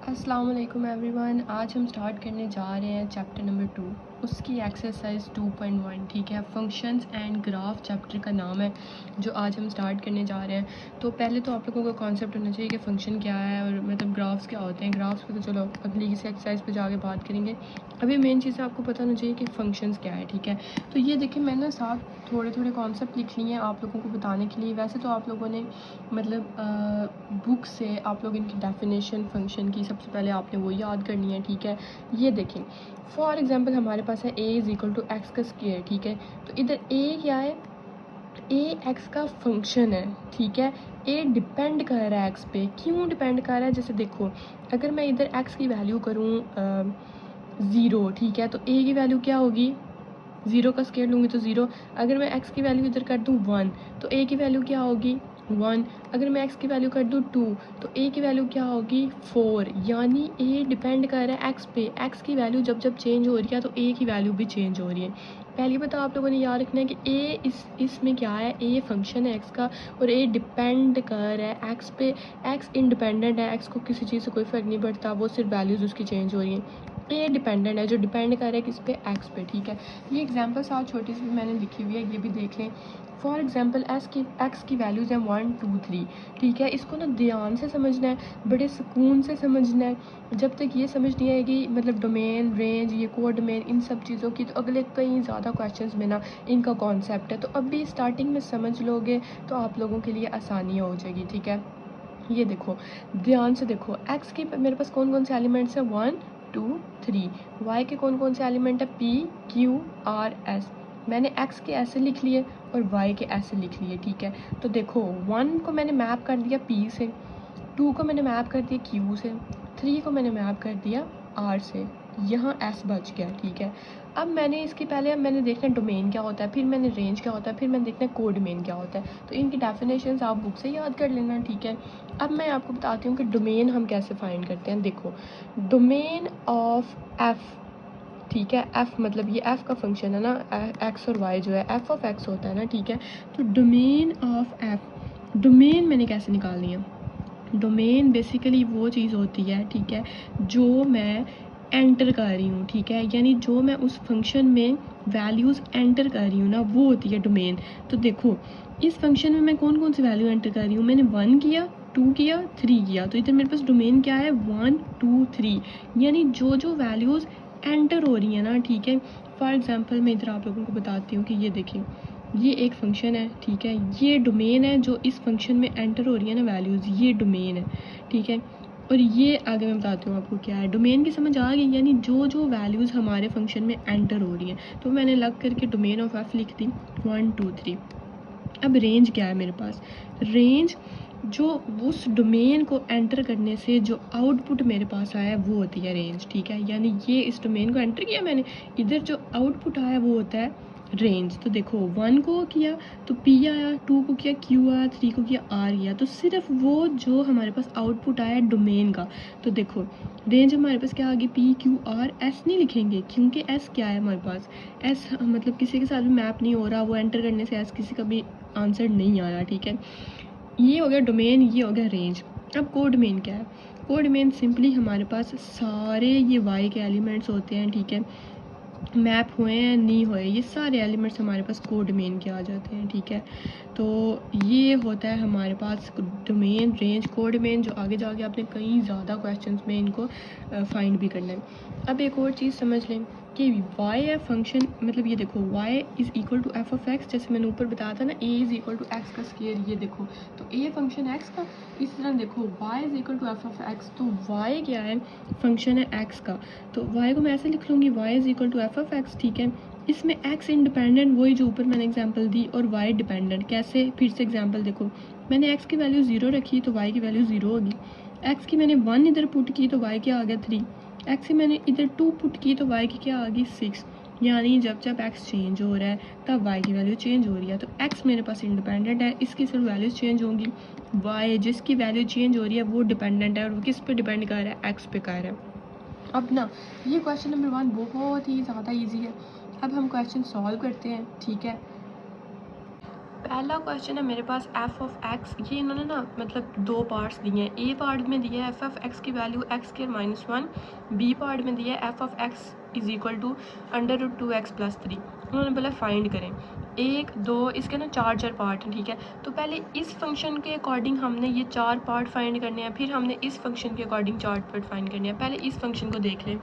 अस्सलाम वालेकुम एवरीवन। आज हम स्टार्ट करने जा रहे हैं चैप्टर नंबर 2, उसकी एक्सरसाइज 2.1। ठीक है, फंक्शंस एंड ग्राफ चैप्टर का नाम है जो आज हम स्टार्ट करने जा रहे हैं। तो पहले तो आप लोगों को कॉन्सेप्ट होना चाहिए कि फ़ंक्शन क्या है और मतलब ग्राफ्स क्या होते हैं। ग्राफ्स पे तो चलो अगली किसी एक्सरसाइज पे जाके बात करेंगे। अभी मेन चीज़ आपको पता होना चाहिए कि फ़ंक्शंस क्या है। ठीक है, तो ये देखिए मैंने साथ थोड़े थोड़े कॉन्सेप्ट लिख लिए हैं आप लोगों को बताने के लिए। वैसे तो आप लोगों ने मतलब बुक से आप लोग इनकी डेफिनेशन फ़ंक्शन की सबसे पहले आपने वो याद करनी है। ठीक है, ये देखें फॉर एग्जांपल हमारे पास है a is equal to x का स्क्वायर। ठीक है, तो इधर a क्या है, a एक्स का फंक्शन है। ठीक है, a डिपेंड कर रहा है एक्स पे। क्यों डिपेंड कर रहा है, जैसे देखो अगर मैं इधर x की वैल्यू करूँ 0, ठीक है, तो a की वैल्यू क्या होगी, 0 का स्क्वायर लूँगी तो 0। अगर मैं x की वैल्यू इधर कर दूँ 1 तो a की वैल्यू क्या होगी 1। अगर मैं x की वैल्यू कर दूँ 2 तो a की वैल्यू क्या होगी 4। यानी a डिपेंड कर रहा है x पे। x की वैल्यू जब जब चेंज हो रही है तो a की वैल्यू भी चेंज हो रही है। पहली बात आप लोगों ने याद रखना है कि a इसमें क्या है, a फंक्शन है x का और a डिपेंड कर रहा है x पे। x इंडिपेंडेंट है, x को किसी चीज़ से कोई फ़र्क नहीं पड़ता, वो सिर्फ वैल्यूज़ उसकी चेंज हो रही हैं। ये डिपेंडेंट है, जो डिपेंड कर रहा है किस पे, एक्स पे। ठीक है, ये एग्जांपल साथ छोटी सी भी मैंने लिखी हुई है, ये भी देख लें। फॉर एग्जांपल एक्स की वैल्यूज़ हैं 1 2 3। ठीक है, इसको ना ध्यान से समझना है, बड़े सुकून से समझना है। जब तक ये समझ नहीं आएगी मतलब डोमेन, रेंज, ये कोडोमेन, इन सब चीज़ों की, तो अगले कई ज़्यादा क्वेश्चंस में ना इनका कॉन्सेप्ट है। तो अभी स्टार्टिंग में समझ लोगे तो आप लोगों के लिए आसानी हो जाएगी। ठीक है, ये देखो ध्यान से देखो, एक्स के मेरे पास कौन कौन से एलिमेंट्स हैं 1 2 3। वाई के कौन कौन से एलिमेंट है P Q R S। मैंने एक्स के ऐसे लिख लिए और वाई के ऐसे लिख लिए। ठीक है, तो देखो 1 को मैंने मैप कर दिया P से, 2 को मैंने मैप कर दिया Q से, 3 को मैंने मैप कर दिया R से, यहाँ S बच गया। ठीक है, अब मैंने इसके पहले अब मैंने देखना है डोमेन क्या होता है, फिर मैंने रेंज क्या होता है, फिर मैंने देखना है कोडोमेन क्या होता है। तो इनकी डेफिनेशंस आप बुक से याद कर लेना। ठीक है, अब मैं आपको बताती हूँ कि डोमेन हम कैसे फाइंड करते हैं। देखो डोमेन ऑफ f, ठीक है, f मतलब ये f का फंक्शन है ना, x और y जो है f ऑफ x होता है ना। ठीक है, तो डोमेन ऑफ f, डोमेन मैंने कैसे निकालनी है, डोमेन बेसिकली वो चीज़ होती है, ठीक है, जो मैं एंटर कर रही हूँ। ठीक है, यानी जो मैं उस फंक्शन में वैल्यूज़ एंटर कर रही हूँ ना, वो होती है डोमेन। तो देखो इस फंक्शन में मैं कौन कौन सी वैल्यू एंटर कर रही हूँ, मैंने 1 किया, 2 किया, 3 किया, तो इधर मेरे पास डोमेन क्या है 1 2 3। यानी जो जो वैल्यूज़ एंटर हो रही है ना, ठीक है। फॉर एग्जांपल मैं इधर आप लोगों को बताती हूँ कि ये देखें, ये एक फंक्शन है। ठीक है, ये डोमेन है, जो इस फंक्शन में एंटर हो रही है ना वैल्यूज़, ये डोमेन है। ठीक है, और ये आगे मैं बताती हूँ आपको क्या है। डोमेन की समझ आ गई, यानी जो जो वैल्यूज़ हमारे फंक्शन में एंटर हो रही हैं। तो मैंने लग करके डोमेन ऑफ एफ लिख दी 1 2 3। अब रेंज क्या है मेरे पास, रेंज जो उस डोमेन को एंटर करने से जो आउटपुट मेरे पास आया वो होती है रेंज। ठीक है, यानी ये इस डोमेन को एंटर किया मैंने, इधर जो आउटपुट आया वो होता है रेंज। तो देखो 1 को किया तो P आया, 2 को किया Q आया, 3 को किया R आया, तो सिर्फ वो जो हमारे पास आउटपुट आया डोमेन का। तो देखो रेंज हमारे पास क्या आ गई, P Q R S नहीं लिखेंगे क्योंकि S क्या है हमारे पास, S मतलब किसी के साथ भी मैप नहीं हो रहा, वो एंटर करने से S किसी का भी आंसर नहीं आ रहा। ठीक है, ये हो गया डोमेन, ये हो गया रेंज। अब कोडोमेन क्या है, कोडोमेन सिंपली हमारे पास सारे ये वाई के एलिमेंट्स होते हैं। ठीक है, मैप हुए हैं नहीं हुए, ये सारे एलिमेंट्स हमारे पास कोडोमेन के आ जाते हैं। ठीक है, तो ये होता है हमारे पास डोमेन, रेंज, कोडोमेन, जो आगे जाके आपने कई ज़्यादा क्वेश्चंस में इनको फाइंड भी करना है। अब एक और चीज़ समझ लें कि y है फंक्शन, मतलब ये देखो y is equal to f of x, जैसे मैंने ऊपर बताया था ना a is equal to x का स्क्वायर। ये देखो तो a फंक्शन x का, इस तरह देखो y is equal to f of x, तो y क्या है, फंक्शन है x का, तो y को मैं ऐसे लिख लूँगी y is equal to f of x. ठीक है, इसमें x इंडिपेंडेंट वही जो ऊपर मैंने एग्जांपल दी, और y डिपेंडेंट। कैसे, फिर से एग्जांपल देखो, मैंने x की वैल्यू 0 रखी तो y की वैल्यू 0 होगी, x की मैंने 1 इधर पुट की तो y क्या आ गया 3, x की मैंने इधर 2 पुट की तो y की क्या आ गई 6। यानी जब जब x चेंज हो रहा है तब y की वैल्यू चेंज हो रही है। तो x मेरे पास इंडिपेंडेंट है, इसकी सिर्फ वैल्यूज चेंज होंगी, y जिसकी वैल्यू चेंज हो रही है वो डिपेंडेंट है, और वो किस पे डिपेंड कर रहा है, x पे कर रहा है। अब ना ये क्वेश्चन नंबर 1 बहुत ही ज़्यादा इजी है। अब हम क्वेश्चन सॉल्व करते हैं। ठीक है, पहला क्वेश्चन है मेरे पास एफ ऑफ एक्स, ये इन्होंने ना मतलब दो पार्ट्स दिए हैं। ए पार्ट में दिया है एफ ऑफ एक्स की value x square minus 1, b part में दिया है f of x is equal to under root 2x plus 3। उन्होंने बोला फाइंड करें 1 2, इसके ना चार पार्ट हैं, ठीक है। तो पहले इस फंक्शन के अकॉर्डिंग हमने ये चार पार्ट फाइंड करने हैं, फिर हमने इस फंक्शन के अकॉर्डिंग चार पार्ट फाइंड करने हैं। पहले इस फंक्शन को देख लें।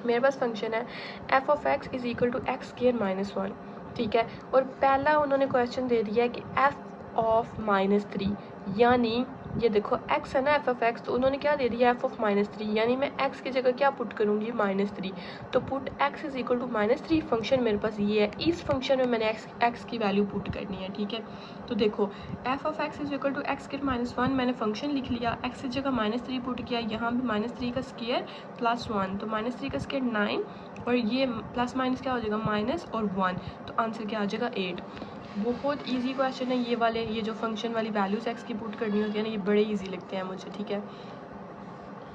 मेरे पास फंक्शन है f of x is equal to x square minus 1, ठीक है। और पहला उन्होंने क्वेश्चन दे दिया है कि एफ ऑफ माइनस 3, यानी ये देखो x है ना एफ ऑफ एक्स, तो उन्होंने क्या दे दिया एफ ऑफ माइनस 3, यानी मैं x की जगह क्या पुट करूँगी माइनस 3। तो put x is equal to minus 3, function मेरे पास ये है। इस फंक्शन में मैंने x की वैल्यू पुट करनी है, ठीक है। तो देखो f of x is equal to x square minus 1, मैंने फंक्शन लिख लिया, x की जगह माइनस 3 पुट किया, यहाँ भी माइनस 3 का स्क्वायर प्लस 1, तो माइनस 3 का स्क्वायर 9, और ये प्लस माइनस क्या हो जाएगा माइनस और 1, तो आंसर क्या आ जाएगा 8। बहुत इजी क्वेश्चन है ये वाले, ये जो फंक्शन वाली वैल्यूज एक्स की पुट करनी होती है ना, ये बड़े इजी लगते हैं मुझे, ठीक है।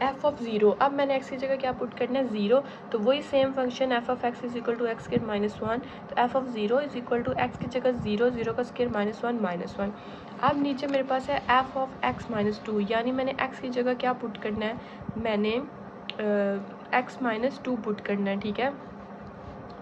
एफ ऑफ 0, अब मैंने एक्स की जगह क्या पुट करना है 0, तो वही same function f of x is equal to x square minus 1, तो f of 0 is equal to x की जगह 0 0 का स्क्वायर माइनस 1। अब नीचे मेरे पास है एफ ऑफ एक्स माइनस 2, यानी मैंने एक्स की जगह क्या पुट करना है, मैंने एक्स माइनस 2 पुट करना है, ठीक है।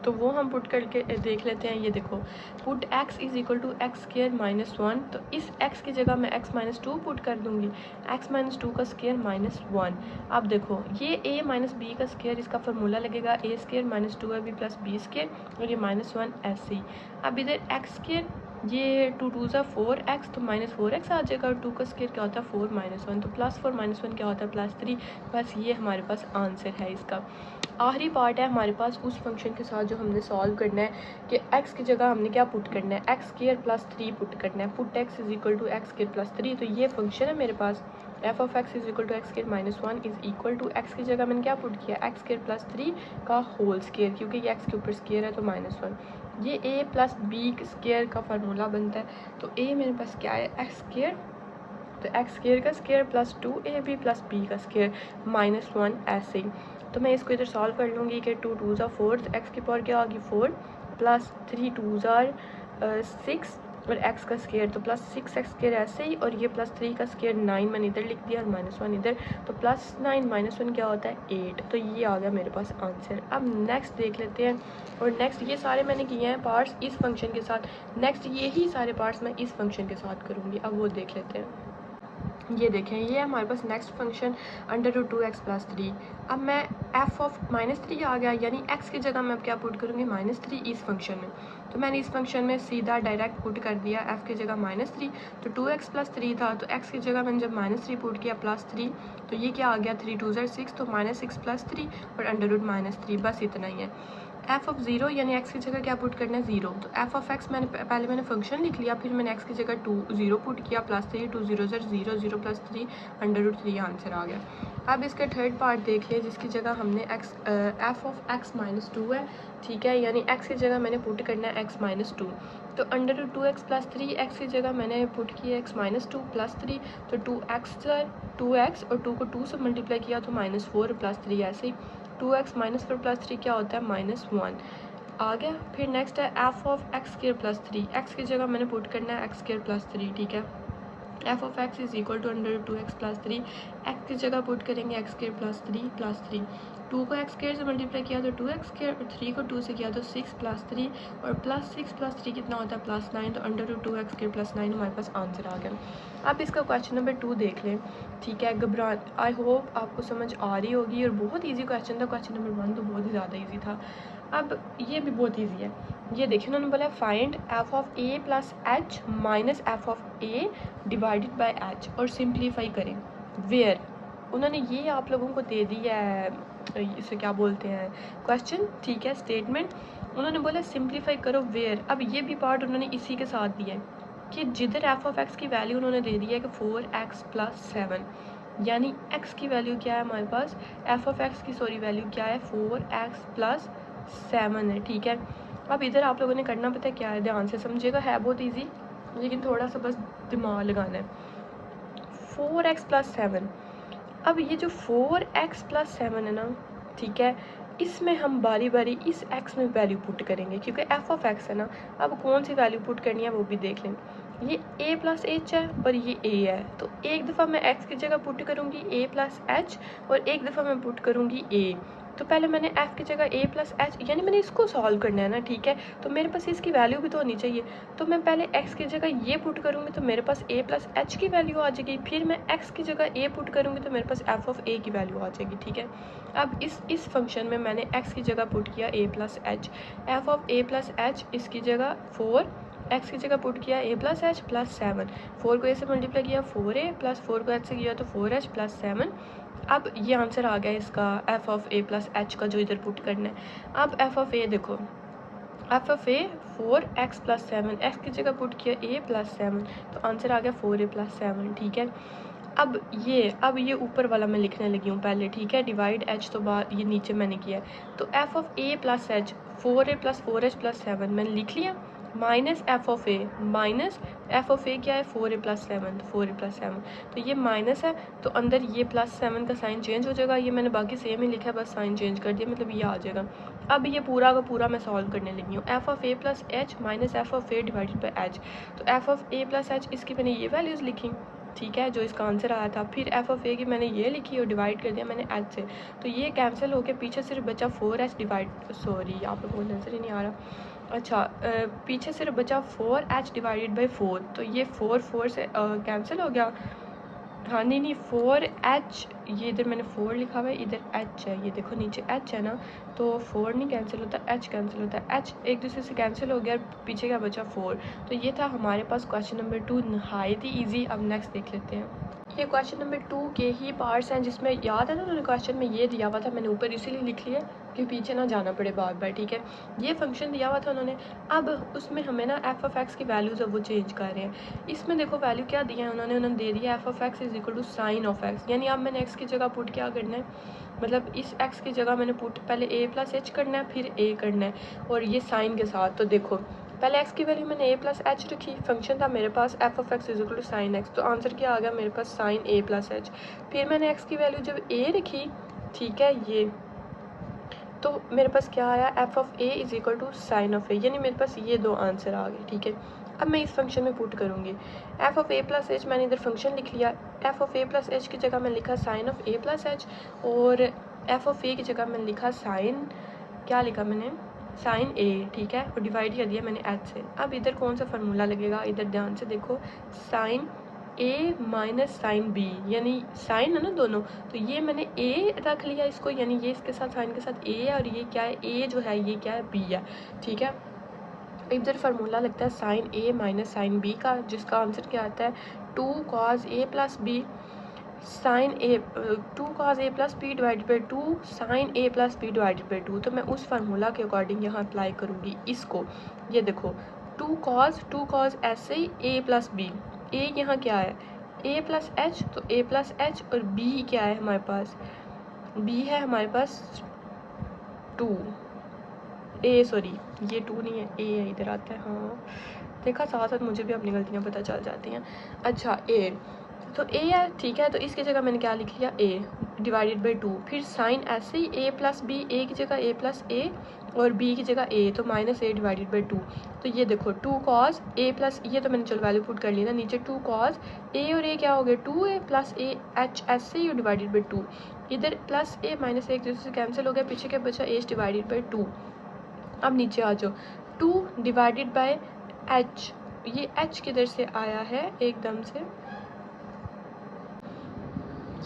तो वो हम पुट करके देख लेते हैं। ये देखो put x is equal to x square minus 1, तो इस x की जगह मैं x माइनस 2 पुट कर दूंगी, x माइनस 2 का स्क्वायर माइनस 1। अब देखो ये a माइनस बी का स्क्वायर, इसका फार्मूला लगेगा a square minus 2ab plus b square, और ये माइनस 1 ऐसे ही। अब इधर x स्क्वायर, ये 2 2 ज़ा 4x, तो माइनस 4x आ जाएगा, और 2 का स्क्वायर क्या होता है 4 माइनस 1, तो प्लस 4 माइनस 1 क्या होता है प्लस 3। बस ये हमारे पास आंसर है इसका। आखिरी पार्ट है हमारे पास उस फंक्शन के साथ जो हमने सॉल्व करना है कि x की जगह हमने क्या पुट करना है, एक्स स्क्वायर प्लस 3 पुट करना है, put x is equal to x square plus 3। तो ये फंक्शन है मेरे पास f of x is equal to x square minus 1 is equal to x की जगह मैंने क्या पुट किया एक्स स्क्वायर प्लस 3 का होल स्क्वायर, क्योंकि ये एक्स के ऊपर स्क्वायर है तो माइनस 1। ये a प्लस बी स्क्वायर का फार्मूला बनता है, तो a मेरे पास क्या है एक्स स्क्वायर, तो एक्स स्क्वायर का square plus 2ab plus b का स्क्वायर माइनस 1 ऐसे ही। तो मैं इसको इधर सॉल्व कर लूँगी कि 2 2 ज़ा 4, एक्स की पावर क्या होगी 4 प्लस 3 2 ज़ा 6, और x का स्क्वायर तो प्लस 6x स्क्वायर ऐसे ही, और ये प्लस 3 का स्क्वायर 9 मैंने इधर लिख दिया और माइनस 1 इधर, तो प्लस 9 माइनस 1 क्या होता है 8। तो ये आ गया मेरे पास आंसर। अब नेक्स्ट देख लेते हैं, और नेक्स्ट ये सारे मैंने किए हैं पार्ट्स इस फंक्शन के साथ, नेक्स्ट यही सारे पार्ट्स मैं इस फंक्शन के साथ करूँगी। अब वो देख लेते हैं। ये देखें ये हमारे पास next function under root 2x plus 3। अब मैं एफ ऑफ माइनस 3 आ गया, यानी x की जगह मैं अब क्या पुट करूँगी माइनस 3 इस फंक्शन में। तो मैंने इस फंक्शन में सीधा डायरेक्ट पुट कर दिया f की जगह माइनस 3, तो 2x प्लस 3 था, तो x की जगह मैंने जब माइनस 3 पुट किया प्लस 3, तो ये क्या आ गया 3 2 ज़ा 6, तो माइनस 6 प्लस 3 और अंडर रूट माइनस 3, बस इतना ही है। एफ ऑफ 0 यानी x की जगह क्या पुट करना है 0, तो एफ ऑफ x पहले मैंने फंक्शन लिख लिया, फिर मैंने x की जगह 0 पुट किया plus 3 2 0 0 0 plus 3 under root 3 answer आ गया। अब इसका थर्ड पार्ट देख लिया जिसकी जगह हमने एफ ऑफ x माइनस 2 है, ठीक है, यानी x की जगह मैंने पुट करना है x माइनस 2, तो under root 2x plus 3, x की जगह मैंने पुट किया x माइनस 2 प्लस 3, तो 2x और 2 को 2 से मल्टीप्लाई किया तो माइनस 4 प्लस 3 ऐसे ही, 2x माइनस 4 प्लस 3 क्या होता है माइनस 1 आ गया। फिर नेक्स्ट है f of x square plus 3, x की जगह मैंने पुट करना है एक्स स्क्वायर प्लस 3, ठीक है। F of x is equal to under 2x plus 3, x की जगह पुट करेंगे एक्स स्क्वायर प्लस 3, 2 को एक्स स्क्वायर से मल्टीप्लाई किया तो 2x स्क्वायर, और 3 को 2 से किया तो 6 प्लस 3, और प्लस 6 प्लस 3 कितना होता है प्लस 9, तो अंडर 2x स्क्वायर प्लस 9 हमारे पास आंसर आ गया। अब इसका क्वेश्चन नंबर 2 देख लें, ठीक है। घबरा, आई होप आपको समझ आ रही होगी, और बहुत ईजी क्वेश्चन था, क्वेश्चन नंबर 1 तो बहुत ही ज़्यादा ईजी था। अब ये भी बहुत ईजी है, ये देखिए उन्होंने बोला find F of A plus H minus F of A divided by H, और सिंप्लीफाई करें वेयर। उन्होंने ये आप लोगों को दे दिया है, इसे क्या बोलते हैं क्वेश्चन, ठीक है, स्टेटमेंट। उन्होंने बोला सिंप्लीफाई करो वेयर। अब ये भी पार्ट उन्होंने इसी के साथ दिया है कि जिधर एफ ऑफ एक्स की वैल्यू उन्होंने दे दी है कि 4x प्लस 7, यानी x की वैल्यू क्या है हमारे पास, एफ ऑफ एक्स की वैल्यू क्या है 4x प्लस 7 है, ठीक है। अब इधर आप लोगों ने करना पता है क्या है, ध्यान से समझिएगा, है बहुत ईजी लेकिन थोड़ा सा बस दिमाग लगाना है। 4x प्लस 7, अब ये जो 4x प्लस 7 है ना, ठीक है, इसमें हम बारी बारी इस x में वैल्यू पुट करेंगे क्योंकि f ऑफ x है ना। अब कौन सी वैल्यू पुट करनी है वो भी देख लें। ये a प्लस एच है और ये a है, तो एक दफ़ा मैं x की जगह पुट करूँगी a प्लस एच और एक दफ़ा मैं पुट करूँगी a। तो पहले मैंने f की जगह a प्लस एच, यानी मैंने इसको सॉल्व करना है ना, ठीक है। तो मेरे पास इसकी वैल्यू भी तो होनी चाहिए। तो मैं पहले x की जगह ये पुट करूँगी तो मेरे पास a प्लस एच की वैल्यू आ जाएगी। फिर मैं x की जगह a पुट करूँगी तो मेरे पास f ऑफ a की वैल्यू आ जाएगी, ठीक है। अब इस फंक्शन में मैंने x की जगह पुट किया a plus H, F of a plus H इसकी जगह 4, x की जगह पुट किया a प्लस एच प्लस 7, 4 को a से मल्टीप्लाई किया 4a प्लस 4 को h से किया तो 4h प्लस 7। अब ये आंसर आ गया इसका f of a plus h का जो इधर पुट करना है। अब f ऑफ a देखो, f of a 4x plus 7, x की जगह पुट किया a प्लस 7 तो आंसर आ गया 4a प्लस 7, ठीक है। अब ये ऊपर वाला मैं लिखने लगी हूँ पहले, ठीक है। डिवाइड h तो बाद ये नीचे मैंने किया है, तो f of a plus H 4a plus 4h plus 7 मैंने लिख लिया, minus f of a, minus f of a क्या है 4a प्लस 7, तो 4a प्लस 7 तो ये माइनस है तो अंदर ये प्लस 7 का साइन चेंज हो जाएगा। ये मैंने बाकी सेम ही लिखा है, बस साइन चेंज कर दिया, मतलब ये आ जाएगा। अब ये पूरा का पूरा मैं सॉल्व करने लगी हूँ। f of a plus H minus f of a divided by h, तो f of a plus H इसकी मैंने ये वैल्यूज़ लिखी, ठीक है, जो इसका आंसर आया था। फिर f ऑफ a की मैंने ये लिखी और डिवाइड कर दिया मैंने h से, तो ये कैंसिल होके पीछे सिर्फ बचा 4h डिवाइड, सॉरी यहाँ पे कोई आंसर ही नहीं आ रहा। अच्छा, पीछे सिर्फ बचा 4h डिवाइडेड बाई 4, तो ये 4 से कैंसिल हो गया। हाँ नहीं 4h, ये इधर मैंने 4 लिखा हुआ है, इधर h है, ये देखो नीचे h है ना, तो 4 नहीं कैंसिल होता, h कैंसिल होता है, h एक दूसरे से कैंसिल हो गया, पीछे क्या बचा 4। तो ये था हमारे पास क्वेश्चन नंबर 2, नहायत ही ईजी। अब नेक्स्ट देख लेते हैं। ये क्वेश्चन नंबर 2 के ही पार्ट्स हैं, जिसमें याद है ना उन्होंने क्वेश्चन में ये दिया हुआ था, मैंने ऊपर इसीलिए लिख लिया कि पीछे ना जाना पड़े बार बार, ठीक है। ये फंक्शन दिया हुआ था उन्होंने, अब उसमें हमें ना f ऑफ x की वैल्यूज़ अब वो चेंज कर रहे हैं। इसमें देखो वैल्यू क्या दिया है उन्होंने दे दिया f of x is equal to sine of x, यानी अब मैंने x की जगह पुट क्या करना है, मतलब इस x की जगह मैंने पुट पहले a प्लस एच करना है, फिर a करना है और ये साइन के साथ। तो देखो पहले x की वैल्यू मैंने a प्लस एच रखी, फंक्शन था मेरे पास f of x is equal to sine x, तो आंसर क्या आ गया मेरे पास साइन a प्लस एच। फिर मैंने x की वैल्यू जब a रखी, ठीक है, ये तो मेरे पास क्या आया f of a is equal to sine of a, यानी मेरे पास ये दो आंसर आ गए, ठीक है। अब मैं इस फंक्शन में पुट करूँगी f of a plus h, मैंने इधर फंक्शन लिख लिया, f of a plus h की जगह मैंने लिखा sine of a plus h, और f ऑफ a की जगह मैंने लिखा साइन, क्या लिखा मैंने, साइन a, ठीक है, और डिवाइड कर दिया मैंने h से। अब इधर कौन सा फार्मूला लगेगा, इधर ध्यान से देखो, sine a minus sine b, यानी साइन है ना दोनों, तो ये मैंने a रख लिया इसको, यानी ये इसके साथ साइन के साथ a है और ये क्या है, a जो है ये क्या है b है, ठीक है। इधर फार्मूला लगता है sine a minus sine b का, जिसका आंसर क्या आता है 2 cos a plus b sine a, 2 cos a plus b divided by 2 sine a plus b divided by 2। तो मैं उस फार्मूला के अकॉर्डिंग यहाँ अप्लाई करूँगी इसको। ये देखो 2 cos ऐसे ही a प्लस बी, a यहाँ क्या है a प्लस एच, तो a प्लस एच, और b क्या है हमारे पास, b है हमारे पास 2 a, सॉरी ये 2 नहीं है a है, इधर आता है, हाँ देखा, साथ साथ मुझे भी अपनी गलतियाँ पता चल जाती हैं। अच्छा a, तो a है, ठीक है, तो इसकी जगह मैंने क्या लिख लिया a डिवाइडेड बाई 2, फिर साइन ऐसे ही a प्लस बी, a की जगह a प्लस a और b की जगह a, तो माइनस a डिवाइडेड बाई 2। तो ये देखो 2 cos a प्लस, ये तो मैंने चलो वैल्यू पुट कर ली ना, नीचे 2 cos a और a क्या हो गया 2a प्लस a h ऐसे ही डिवाइडेड बाई 2, इधर प्लस a माइनस a एक दूसरे से कैंसिल हो गया, पीछे क्या बचा h डिवाइडेड बाई 2। अब नीचे आ जाओ 2 डिवाइडेड बाई h, ये h किधर से आया है एकदम से,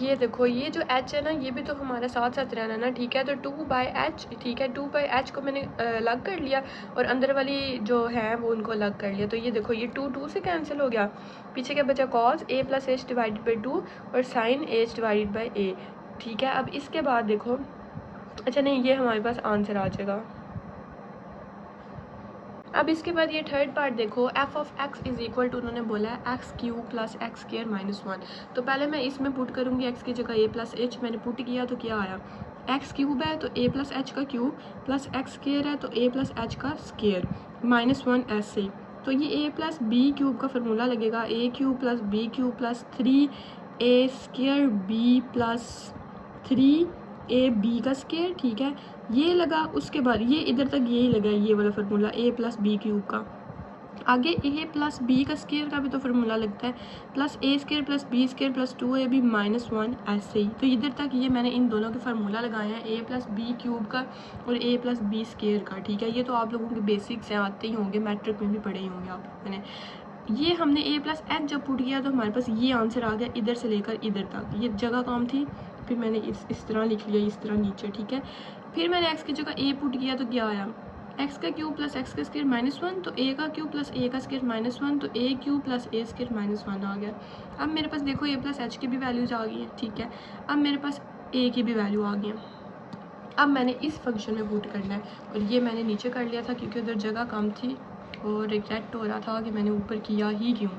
ये देखो ये जो h है ना, ये भी तो हमारा साथ साथ रहना ना, ठीक है। तो 2 बाई एच, ठीक है, 2 बाई एच को मैंने अलग कर लिया और अंदर वाली जो है वो उनको अलग कर लिया। तो ये देखो ये 2 से कैंसिल हो गया, पीछे क्या बचा cos a plus h divided by 2 और sine h divided by a, ठीक है। अब इसके बाद देखो, अच्छा नहीं ये हमारे पास आंसर आ जाएगा। अब इसके बाद ये थर्ड पार्ट देखो, f of x is equal to, उन्होंने बोला है x cube plus x square minus 1। तो पहले मैं इसमें पुट करूँगी x की जगह a प्लस एच, मैंने पुट किया तो क्या आया, एक्स क्यूब है तो a प्लस एच का क्यूब प्लस एक्स स्क्वायर है तो a प्लस एच का स्क्वायर माइनस 1 ऐसे। तो ये a प्लस बी क्यूब का फार्मूला लगेगा, a cube plus b cube plus 3a square b plus 3 a b का स्केयर, ठीक है, ये लगा, उसके बाद ये इधर तक यही लगा, ये वाला formula a plus b cube का। आगे ए प्लस बी का स्केयर का भी तो फार्मूला लगता है, plus a square plus b square plus 2ab -1, ऐसे ही। तो इधर तक ये मैंने इन दोनों के फार्मूला लगाए हैं, ए प्लस बी क्यूब का और ए प्लस बी स्केयर का, ठीक है। ये तो आप लोगों के बेसिक्स हैं, आते ही होंगे, मैट्रिक में भी पढ़े ही होंगे आप लोगों ने। ये हमने ए प्लस एच जब पुट किया तो हमारे पास ये आंसर आ गया, इधर से लेकर इधर तक, ये जगह काम थी। फिर मैंने इस तरह लिख लिया, इस तरह नीचे, ठीक है। फिर मैंने एक्स की जगह ए पुट किया तो क्या आया, एक्स का क्यूब प्लस एक्स का स्क्वायर -1, तो ए का क्यूब प्लस ए का स्क्वायर -1, तो ए क्यूब प्लस ए स्क्वायर -1 आ गया। अब मेरे पास देखो ए प्लस एच की भी वैल्यूज आ गई हैं, ठीक है। अब मेरे पास ए की भी वैल्यू आ गई है। अब मैंने इस फंक्शन में पुट करना है, और ये मैंने नीचे कर लिया था क्योंकि उधर जगह कम थी और रिग्रेट हो रहा था कि मैंने ऊपर किया ही क्यों,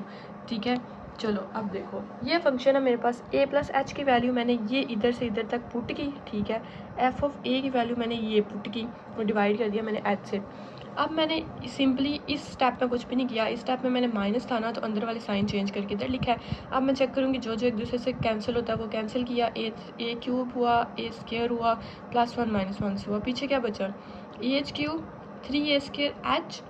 ठीक है। चलो अब देखो, ये फंक्शन है मेरे पास, ए प्लस एच की वैल्यू मैंने ये इधर से इधर तक पुट की, ठीक है। एफ ऑफ ए की वैल्यू मैंने ये पुट की और डिवाइड कर दिया मैंने एच से। अब मैंने सिंपली इस स्टेप में कुछ भी नहीं किया, इस स्टेप में मैंने माइनस था ना, तो अंदर वाले साइन चेंज करके इधर लिखा है। अब मैं चेक करूँगी जो जो एक दूसरे से कैंसिल होता है वो कैंसिल किया, ए क्यूब हुआ, ए स्क्वायर हुआ, +1 -1 से हुआ, पीछे क्या बचा, A H cube 3a square H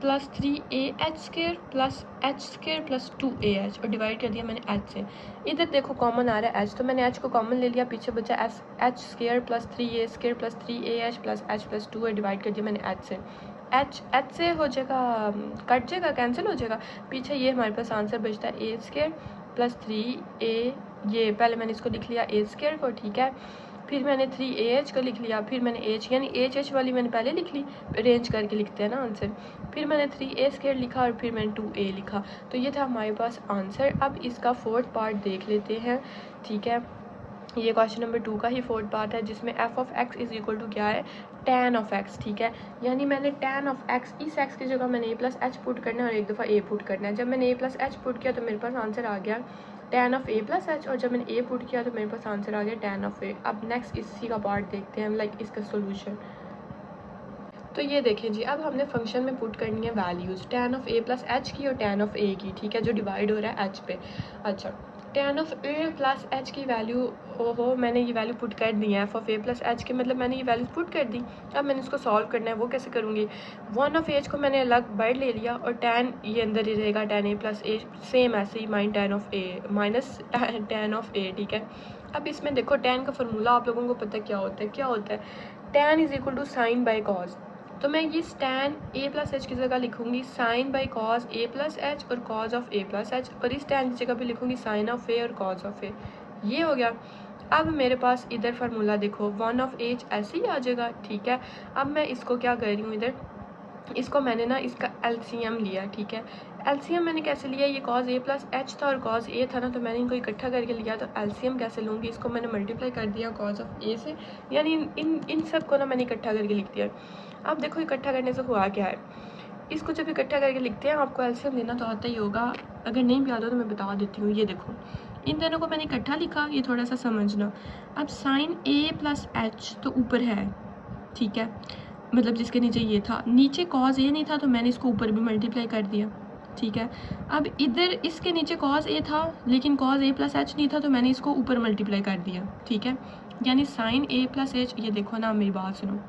plus 3ah square plus H square plus 2ah, और डिवाइड कर दिया मैंने एच से। इधर देखो कॉमन आ रहा है एच, तो मैंने एच को कॉमन ले लिया, पीछे बचा H square plus 3a square plus 3ah plus H plus 2, divide कर दिया मैंने एच से। एच से हो जाएगा, कट जाएगा, कैंसिल हो जाएगा, पीछे ये हमारे पास आंसर बचता है ए स्क्वायर प्लस 3a, ये पहले मैंने इसको लिख लिया ए स्क्वायर को, ठीक है। फिर मैंने 3ah को लिख लिया, फिर मैंने h यानी एच वाली मैंने पहले लिख ली, अरेंज करके लिखते हैं ना आंसर। फिर मैंने 3a स्क्वायर लिखा और फिर मैंने 2a लिखा, तो ये था हमारे पास आंसर। अब इसका फोर्थ पार्ट देख लेते हैं, ठीक है। ये क्वेश्चन नंबर 2 का ही फोर्थ पार्ट है, जिसमें f of x is equal to क्या है, tan ऑफ x, ठीक है। यानी मैंने tan ऑफ x, इस x की जगह मैंने a प्लस एच पुट करना है और एक दफ़ा a पुट करना है। जब मैंने a प्लस एच पुट किया तो मेरे पास आंसर आ गया tan of a plus h, और जब मैंने a पुट किया तो मेरे पास आंसर आ गया tan ऑफ a। अब नेक्स्ट इसी का पार्ट देखते हैं, लाइक इसका सोल्यूशन। तो ये देखें जी, अब हमने फंक्शन में पुट करनी है values, tan of a plus h की और tan ऑफ a की, ठीक है, जो डिवाइड हो रहा है h पे। अच्छा, tan of a plus h की वैल्यू, ओहो मैंने ये वैल्यू पुट कर दी है, f of a plus H के, मतलब मैंने ये वैल्यू पुट कर दी। अब मैंने इसको सॉल्व करना है, वो कैसे करूँगी, 1 ऑफ h को मैंने अलग बाहर ले लिया और tan ये अंदर ही रहेगा, tan a plus a, same ऐसे ही माइन tan of a minus tan of a, ठीक है। अब इसमें देखो tan का फार्मूला आप लोगों को पता क्या होता है, क्या होता है, tan is equal to sine by cos. तो मैं ये tan a प्लस एच की जगह लिखूंगी sine by cos a plus h और cos of a plus h, और इस tan की जगह भी लिखूंगी साइन ऑफ a और कॉज ऑफ a। ये हो गया। अब मेरे पास इधर फार्मूला देखो 1 ऑफ h ऐसे ही आ जाएगा, ठीक है। अब मैं इसको क्या कर रही हूँ, इधर इसको मैंने ना इसका एलसीएम लिया, ठीक है। एलसीएम मैंने कैसे लिया, ये कॉज a प्लस एच था और कॉज a था ना, तो मैंने इनको इकट्ठा करके लिया, तो एलसीएम कैसे लूँगी, इसको मैंने मल्टीप्लाई कर दिया कॉज ऑफ a से, यानी इन सब को ना मैंने इकट्ठा करके लिख दिया। अब देखो इकट्ठा करने से हुआ क्या है, इसको जब इकट्ठा करके लिखते हैं, आपको एलसीएम लेना तो आता ही होगा, अगर नहीं भी आता तो मैं बता देती हूँ। ये देखो इन दोनों को मैंने इकट्ठा लिखा, ये थोड़ा सा समझना। अब साइन a प्लस एच तो ऊपर है, ठीक है, मतलब जिसके नीचे ये था, नीचे कॉज a नहीं था तो मैंने इसको ऊपर भी मल्टीप्लाई कर दिया, ठीक है। अब इधर इसके नीचे कॉज a था लेकिन कॉज a प्लस एच नहीं था, तो मैंने इसको ऊपर मल्टीप्लाई कर दिया, ठीक है। यानी साइन a प्लस एच, ये देखो ना, मेरी बात सुनो,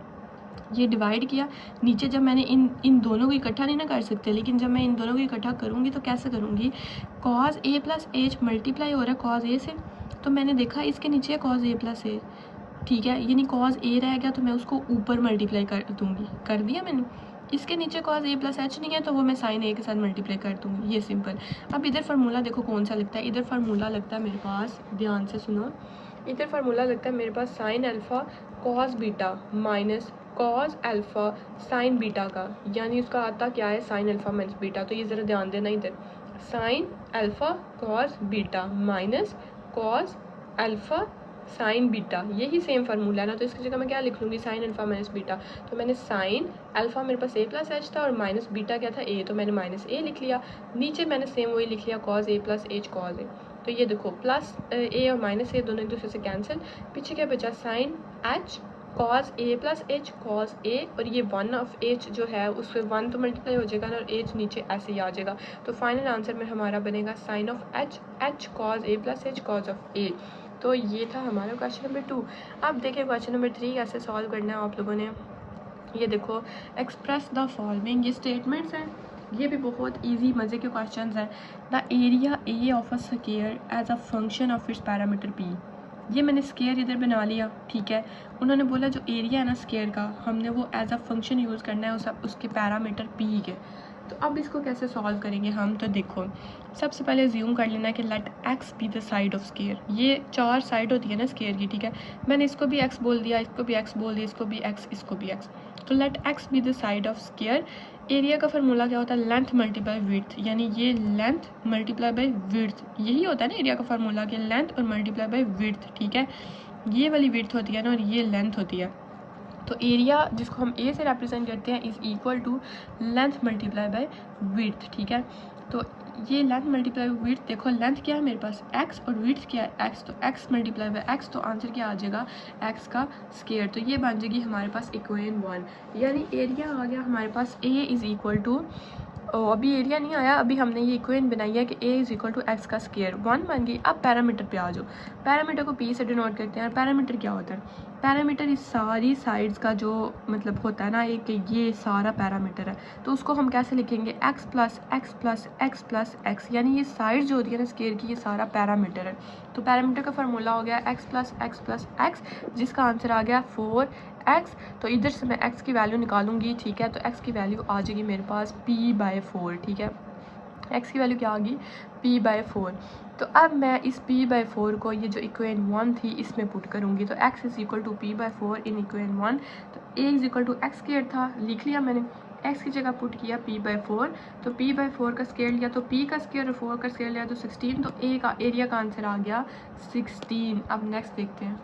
ये डिवाइड किया, नीचे जब मैंने इन दोनों को इकट्ठा नहीं ना कर सकते, लेकिन जब मैं इन दोनों को इकट्ठा करूँगी तो कैसे करूँगी, cause a plus H multiply हो रहा है कॉज a से, तो मैंने देखा इसके नीचे कॉज a प्लस ए, ठीक है, यानी कॉज a रह गया तो मैं उसको ऊपर मल्टीप्लाई कर दूँगी, कर दिया मैंने। इसके नीचे कॉज a प्लस एच नहीं है तो वो मैं साइन a के साथ मल्टीप्लाई कर दूँगी, ये सिंपल। अब इधर फार्मूला देखो कौन सा लगता है, इधर फार्मूला लगता है मेरे पास, ध्यान से सुनो, इधर फार्मूला लगता है मेरे पास sine alpha cos beta minus cos alpha sine beta का, यानी उसका आता क्या है, साइन अल्फ़ा माइनस बीटा। तो ये ज़रा ध्यान देना, इधर sign alpha cos beta minus cos alpha sine beta, यही सेम फार्मूला है ना, तो इसकी जगह मैं क्या लिख लूँगी, साइन अल्फ़ा माइनस बीटा। तो मैंने साइन अल्फ़ा मेरे पास a प्लस एच था और माइनस बीटा क्या था, a, तो मैंने माइनस a लिख लिया। नीचे मैंने सेम वही लिख लिया, cos a plus h cos a। तो ये देखो प्लस a और माइनस a दोनों एक दूसरे से कैंसिल, पीछे क्या बचा, sine h cos a plus h cos a, और ये 1 ऑफ h जो है उससे 1 तो मल्टीप्लाई हो जाएगा ना, और h नीचे ऐसे ही आ जाएगा। तो फाइनल आंसर में हमारा बनेगा sine of h cos a plus h cos of a। तो ये था हमारा क्वेश्चन नंबर 2। अब देखिए क्वेश्चन नंबर 3 कैसे सॉल्व करना है आप लोगों ने। ये देखो, एक्सप्रेस द फॉलोइंग, ये स्टेटमेंट्स हैं, ये भी बहुत इजी मज़े के क्वेश्चंस हैं। The area A of a square as a function of its parameter p. ये मैंने स्क्वायर इधर बना लिया, ठीक है। उन्होंने बोला जो एरिया है ना स्क्वायर का, हमने वो एज अ फंक्शन यूज़ करना है उसके पैरामीटर पी के। तो अब इसको कैसे सॉल्व करेंगे हम, तो देखो सबसे पहले ज्यूम कर लेना कि let x be the side of square. ये 4 साइड होती है ना स्क्वायर की, ठीक है। मैंने इसको भी एक्स बोल दिया, इसको भी एक्स बोल दिया, इसको भी एक्स, इसको भी एक्स। तो let x be the side of square. Area का फार्मूला क्या होता है, लेंथ मल्टीप्लाई विड्थ, यानी ये लेंथ मल्टीप्लाई बाई विड्थ, यही होता है ना एरिया का फार्मूला, कि लेंथ और मल्टीप्लाई बाई विड्थ, ठीक है। ये वाली विड्थ होती है ना और ये लेंथ होती है। तो एरिया जिसको हम ए से रिप्रेजेंट करते हैं is equal to length multiply by width, ठीक है। तो ये लेंथ मल्टीप्लाई बाय विड्थ, देखो लेंथ क्या है मेरे पास x और विड्थ क्या है x, तो x मल्टीप्लाई बाय x, तो आंसर क्या आ जाएगा x का स्क्वायर। तो ये बन जाएगी हमारे पास इक्वेशन 1, यानी एरिया आ गया हमारे पास a इज़ इक्वल टू, अभी एरिया नहीं आया, अभी हमने ये इक्वेशन बनाई है कि a is equal to x का स्क्वायर 1 बन गई। अब पैरामीटर पे आ जाओ, पैरामीटर को p से डिनोट करते हैं। पैरामीटर क्या होता है, पैरामीटर इस सारी साइड्स का जो मतलब होता है ना, एक ये सारा पैरामीटर है, तो उसको हम कैसे लिखेंगे, x plus x plus x plus x, यानी ये साइड जो होती है ना स्क्वायर की, ये सारा पैरामीटर है। तो पैरामीटर का फार्मूला हो गया x प्लस एक्स, जिसका आंसर आ गया 4x। तो इधर से मैं x की वैल्यू निकालूंगी, ठीक है। तो x की वैल्यू आ जाएगी मेरे पास p/4, ठीक है। x की वैल्यू क्या आ गई, p/4। तो अब मैं इस p/4 को, ये जो इक्वेशन 1 थी, इसमें पुट करूँगी। तो x is equal to p/4 in equation 1। तो a is equal to x square था, लिख लिया मैंने, x की जगह पुट किया p/4। तो p/4 का स्क्वायर लिया, तो p का स्क्वायर और 4 का स्क्वायर लिया तो 16। तो a का एरिया का आंसर आ गया 16। अब नेक्स्ट देखते हैं।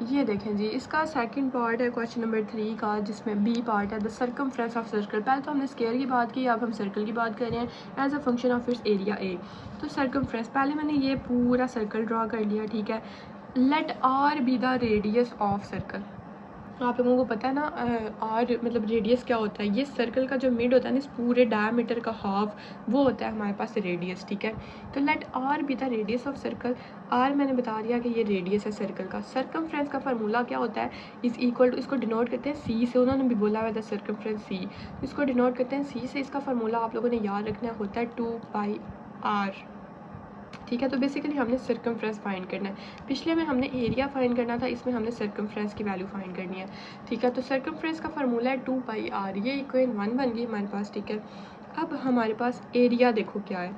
ये देखें जी, इसका सेकंड पार्ट है क्वेश्चन नंबर 3 का, जिसमें बी पार्ट है द सर्कमफ्रेंस ऑफ सर्कल। पहले तो हमने स्क्वायर की बात की, अब हम सर्कल की बात कर रहे हैं as a function of its area A. तो सर्कमफ्रेंस, पहले मैंने ये पूरा सर्कल ड्रा कर लिया, ठीक है। Let r be the radius of circle. आप लोगों को पता है ना आर मतलब रेडियस क्या होता है, ये सर्कल का जो मिड होता है ना, इस पूरे डायमीटर का हाफ, वो होता है हमारे पास रेडियस, ठीक है। तो let r be the radius of circle. R मैंने बता दिया कि ये रेडियस है सर्कल का। सर्कमफ्रेंस का फार्मूला क्या होता है, इज़ इक्वल टू, इसको डिनोट करते हैं सी से, उन्होंने भी बोला हुआ था सर्कमफ्रेंस सी, इसको डिनोट करते हैं सी से। इसका फार्मूला आप लोगों ने याद रखना होता है 2πr, ठीक है। तो बेसिकली हमने सर्कमफ्रेंस फाइंड करना है। पिछले में हमने एरिया फाइंड करना था, इसमें हमने सर्कमफ्रेंस की वैल्यू फाइंड करनी है, ठीक है। तो सर्कमफ्रेंस का फार्मूला है 2πr, ये इक्वेशन 1 बन गई हमारे पास, ठीक है। अब हमारे पास एरिया देखो क्या है,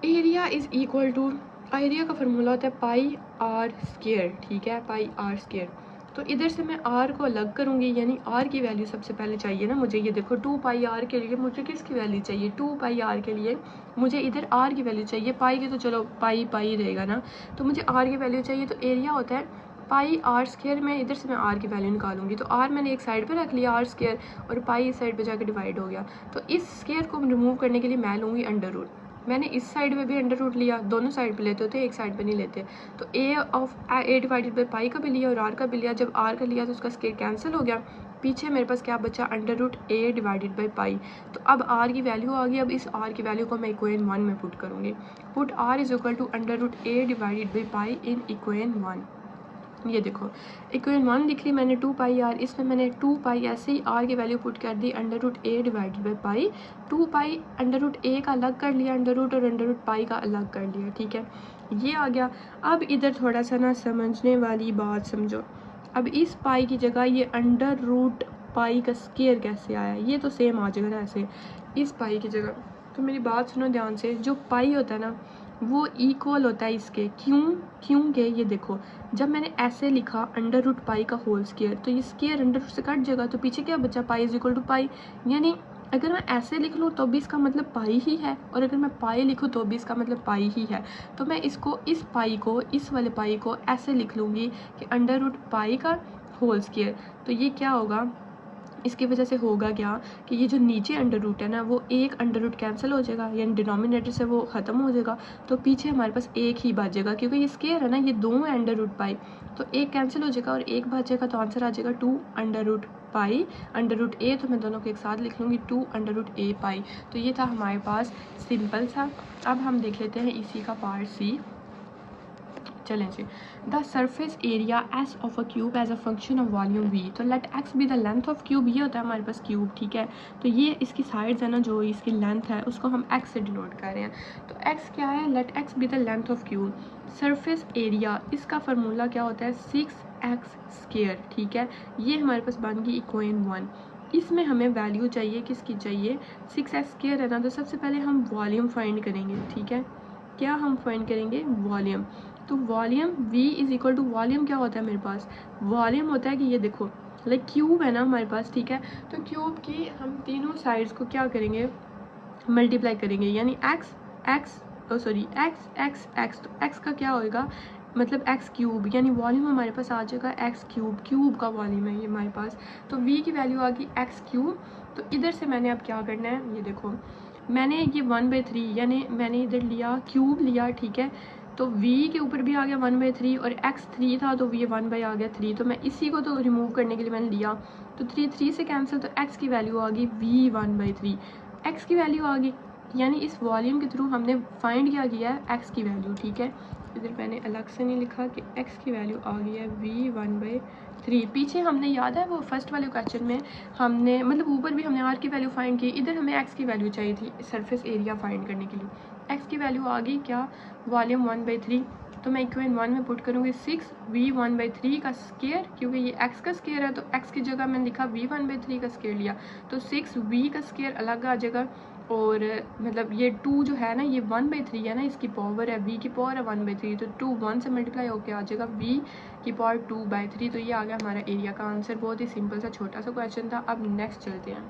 area is equal to, area का फार्मूला होता है πr², ठीक है, πr²। तो इधर से मैं r को अलग करूँगी, यानी r की वैल्यू सबसे पहले चाहिए ना मुझे। ये देखो 2πr के लिए मुझे किसकी वैल्यू चाहिए, 2πr के लिए मुझे इधर r की वैल्यू चाहिए। पाई की तो चलो पाई रहेगा ना, तो मुझे r की वैल्यू चाहिए। तो एरिया होता है πr², में इधर से मैं r की वैल्यू निकालूंगी। तो r मैंने एक साइड पे रख लिया r² और पाई इस साइड पे जाकर डिवाइड हो गया। तो इस स्क्वायर को रिमूव करने के लिए मैं लूँगी अंडर रूट। मैंने इस साइड पे भी अंडर रूट लिया, दोनों साइड पे लेते होते, एक साइड पे नहीं लेते। तो a डिवाइडेड बाई पाई का भी लिया और r का भी लिया। जब r का लिया तो उसका स्क्वायर कैंसिल हो गया, पीछे मेरे पास क्या बचा, under root a divided by pi. तो अब r की वैल्यू आ गई। अब इस r की वैल्यू को मैं इक्वेशन 1 में पुट करूँगी। Put r is equal to under root a divided by pi in equation 1। ये देखो इक्वेशन 1 लिख ली मैंने 2πr, इसमें मैंने 2π ऐसे ही r की वैल्यू पुट कर दी under root a divided by pi. 2π under root a का अलग कर लिया अंडर रूट, और अंडर रूट पाई का अलग कर लिया, ठीक है। ये आ गया। अब इधर थोड़ा सा ना समझने वाली बात समझो। अब इस पाई की जगह ये अंडर रूट पाई का स्क्वायर कैसे आया, ये तो सेम आ जाएगा ना ऐसे इस पाई की जगह। तो मेरी बात सुनो ध्यान से, जो पाई होता है ना वो इक्वल होता है इसके, क्योंकि ये देखो जब मैंने ऐसे लिखा अंडर रूट पाई का होल स्क्वायर, तो ये स्क्वायर अंडर रूट से कट जाएगा, तो पीछे क्या बचा, पाई इज इक्वल टू पाई। यानी अगर मैं ऐसे लिख लूँ तो भी इसका मतलब पाई ही है, और अगर मैं पाई लिखूँ तो भी इसका मतलब पाई ही है। तो मैं इसको इस पाई को, इस वाले पाई को ऐसे लिख लूँगी कि अंडर रूट पाई का होल स्क्वायर। तो ये क्या होगा, इसकी वजह से होगा क्या कि ये जो नीचे अंडर रूट है ना, वो एक अंडर रूट कैंसिल हो जाएगा, यानी डिनोमिनेटर से वो ख़त्म हो जाएगा। तो पीछे हमारे पास एक ही बचेगा, क्योंकि ये स्क्वायर है ना, ये दो है अंडर रूट पाई, तो एक कैंसिल हो जाएगा और एक बचेगा। तो आंसर आ जाएगा 2 under root pi under root a। तो मैं दोनों को एक साथ लिख लूँगी 2 अंडर रूट a पाई। तो ये था हमारे पास सिंपल सा। अब हम देख लेते हैं इसी का पार्ट सी। चलें जी, the surface area S of a cube as a function of volume V, तो let x be the length of cube, ये होता है हमारे पास क्यूब, ठीक है। तो ये इसकी साइड्स है ना, जो इसकी लेंथ है उसको हम एक्स से डिनोट कर रहे हैं। तो एक्स क्या है, let x be the length of cube. Surface area, इसका फार्मूला क्या होता है, 6x², ठीक है। ये हमारे पास बन गई इक्वेशन 1। इसमें हमें वैल्यू चाहिए, किसकी चाहिए, 6x² है ना। तो सबसे पहले हम वॉल्यूम फाइंड करेंगे, ठीक है। क्या हम फाइंड करेंगे, वॉल्यूम। तो volume v is equal to, volume क्या होता है मेरे पास, वॉल्यूम होता है कि ये देखो लाइक क्यूब है ना हमारे पास, ठीक है। तो क्यूब की हम तीनों साइड्स को क्या करेंगे, मल्टीप्लाई करेंगे, यानी x x। तो x का क्या होएगा, मतलब एक्स क्यूब, यानी वॉल्यूम हमारे पास आ जाएगा एक्स क्यूब, क्यूब का वॉल्यूम है ये हमारे पास। तो v की वैल्यू आ गई एक्स क्यूब। तो इधर से मैंने अब क्या करना है, ये देखो मैंने ये 1/3, यानी मैंने इधर लिया क्यूब लिया, ठीक है। तो v के ऊपर भी आ गया 1/3 और x 3 था तो ये 1 आ गया 3। तो मैं इसी को तो रिमूव करने के लिए मैंने लिया, तो 3 से कैंसिल, तो x की वैल्यू आ गई v 1/3, x की वैल्यू आ गई। यानी इस वॉल्यूम के थ्रू हमने फाइंड क्या किया है, x की वैल्यू, ठीक है। इधर मैंने अलग से नहीं लिखा कि x की वैल्यू आ गई है v 1/3। पीछे हमने याद है वो फर्स्ट वाले क्वेश्चन में हमने मतलब ऊपर भी हमने r की वैल्यू फाइंड की, इधर हमें x की वैल्यू चाहिए थी सरफेस एरिया फाइंड करने के लिए। x की वैल्यू आ गई क्या, वॉल्यूम 1/3। तो मैं इक्वेशन 1 में पुट करूँगी 6v 1/3 का स्क्वायर, क्योंकि ये x का स्क्वायर है तो x की जगह मैंने लिखा v 1/3 का स्क्वायर लिया, तो 6v का स्क्वायर अलग आ जाएगा। और मतलब ये 2 जो है ना, ये 1/3 है ना, इसकी पावर है, v की पावर है 1/3, तो 2 1 से मल्टीप्लाई होकर आ जाएगा v की पावर 2/3। तो ये आ गया हमारा एरिया का आंसर। बहुत ही सिंपल सा छोटा सा क्वेश्चन था। अब नेक्स्ट चलते हैं।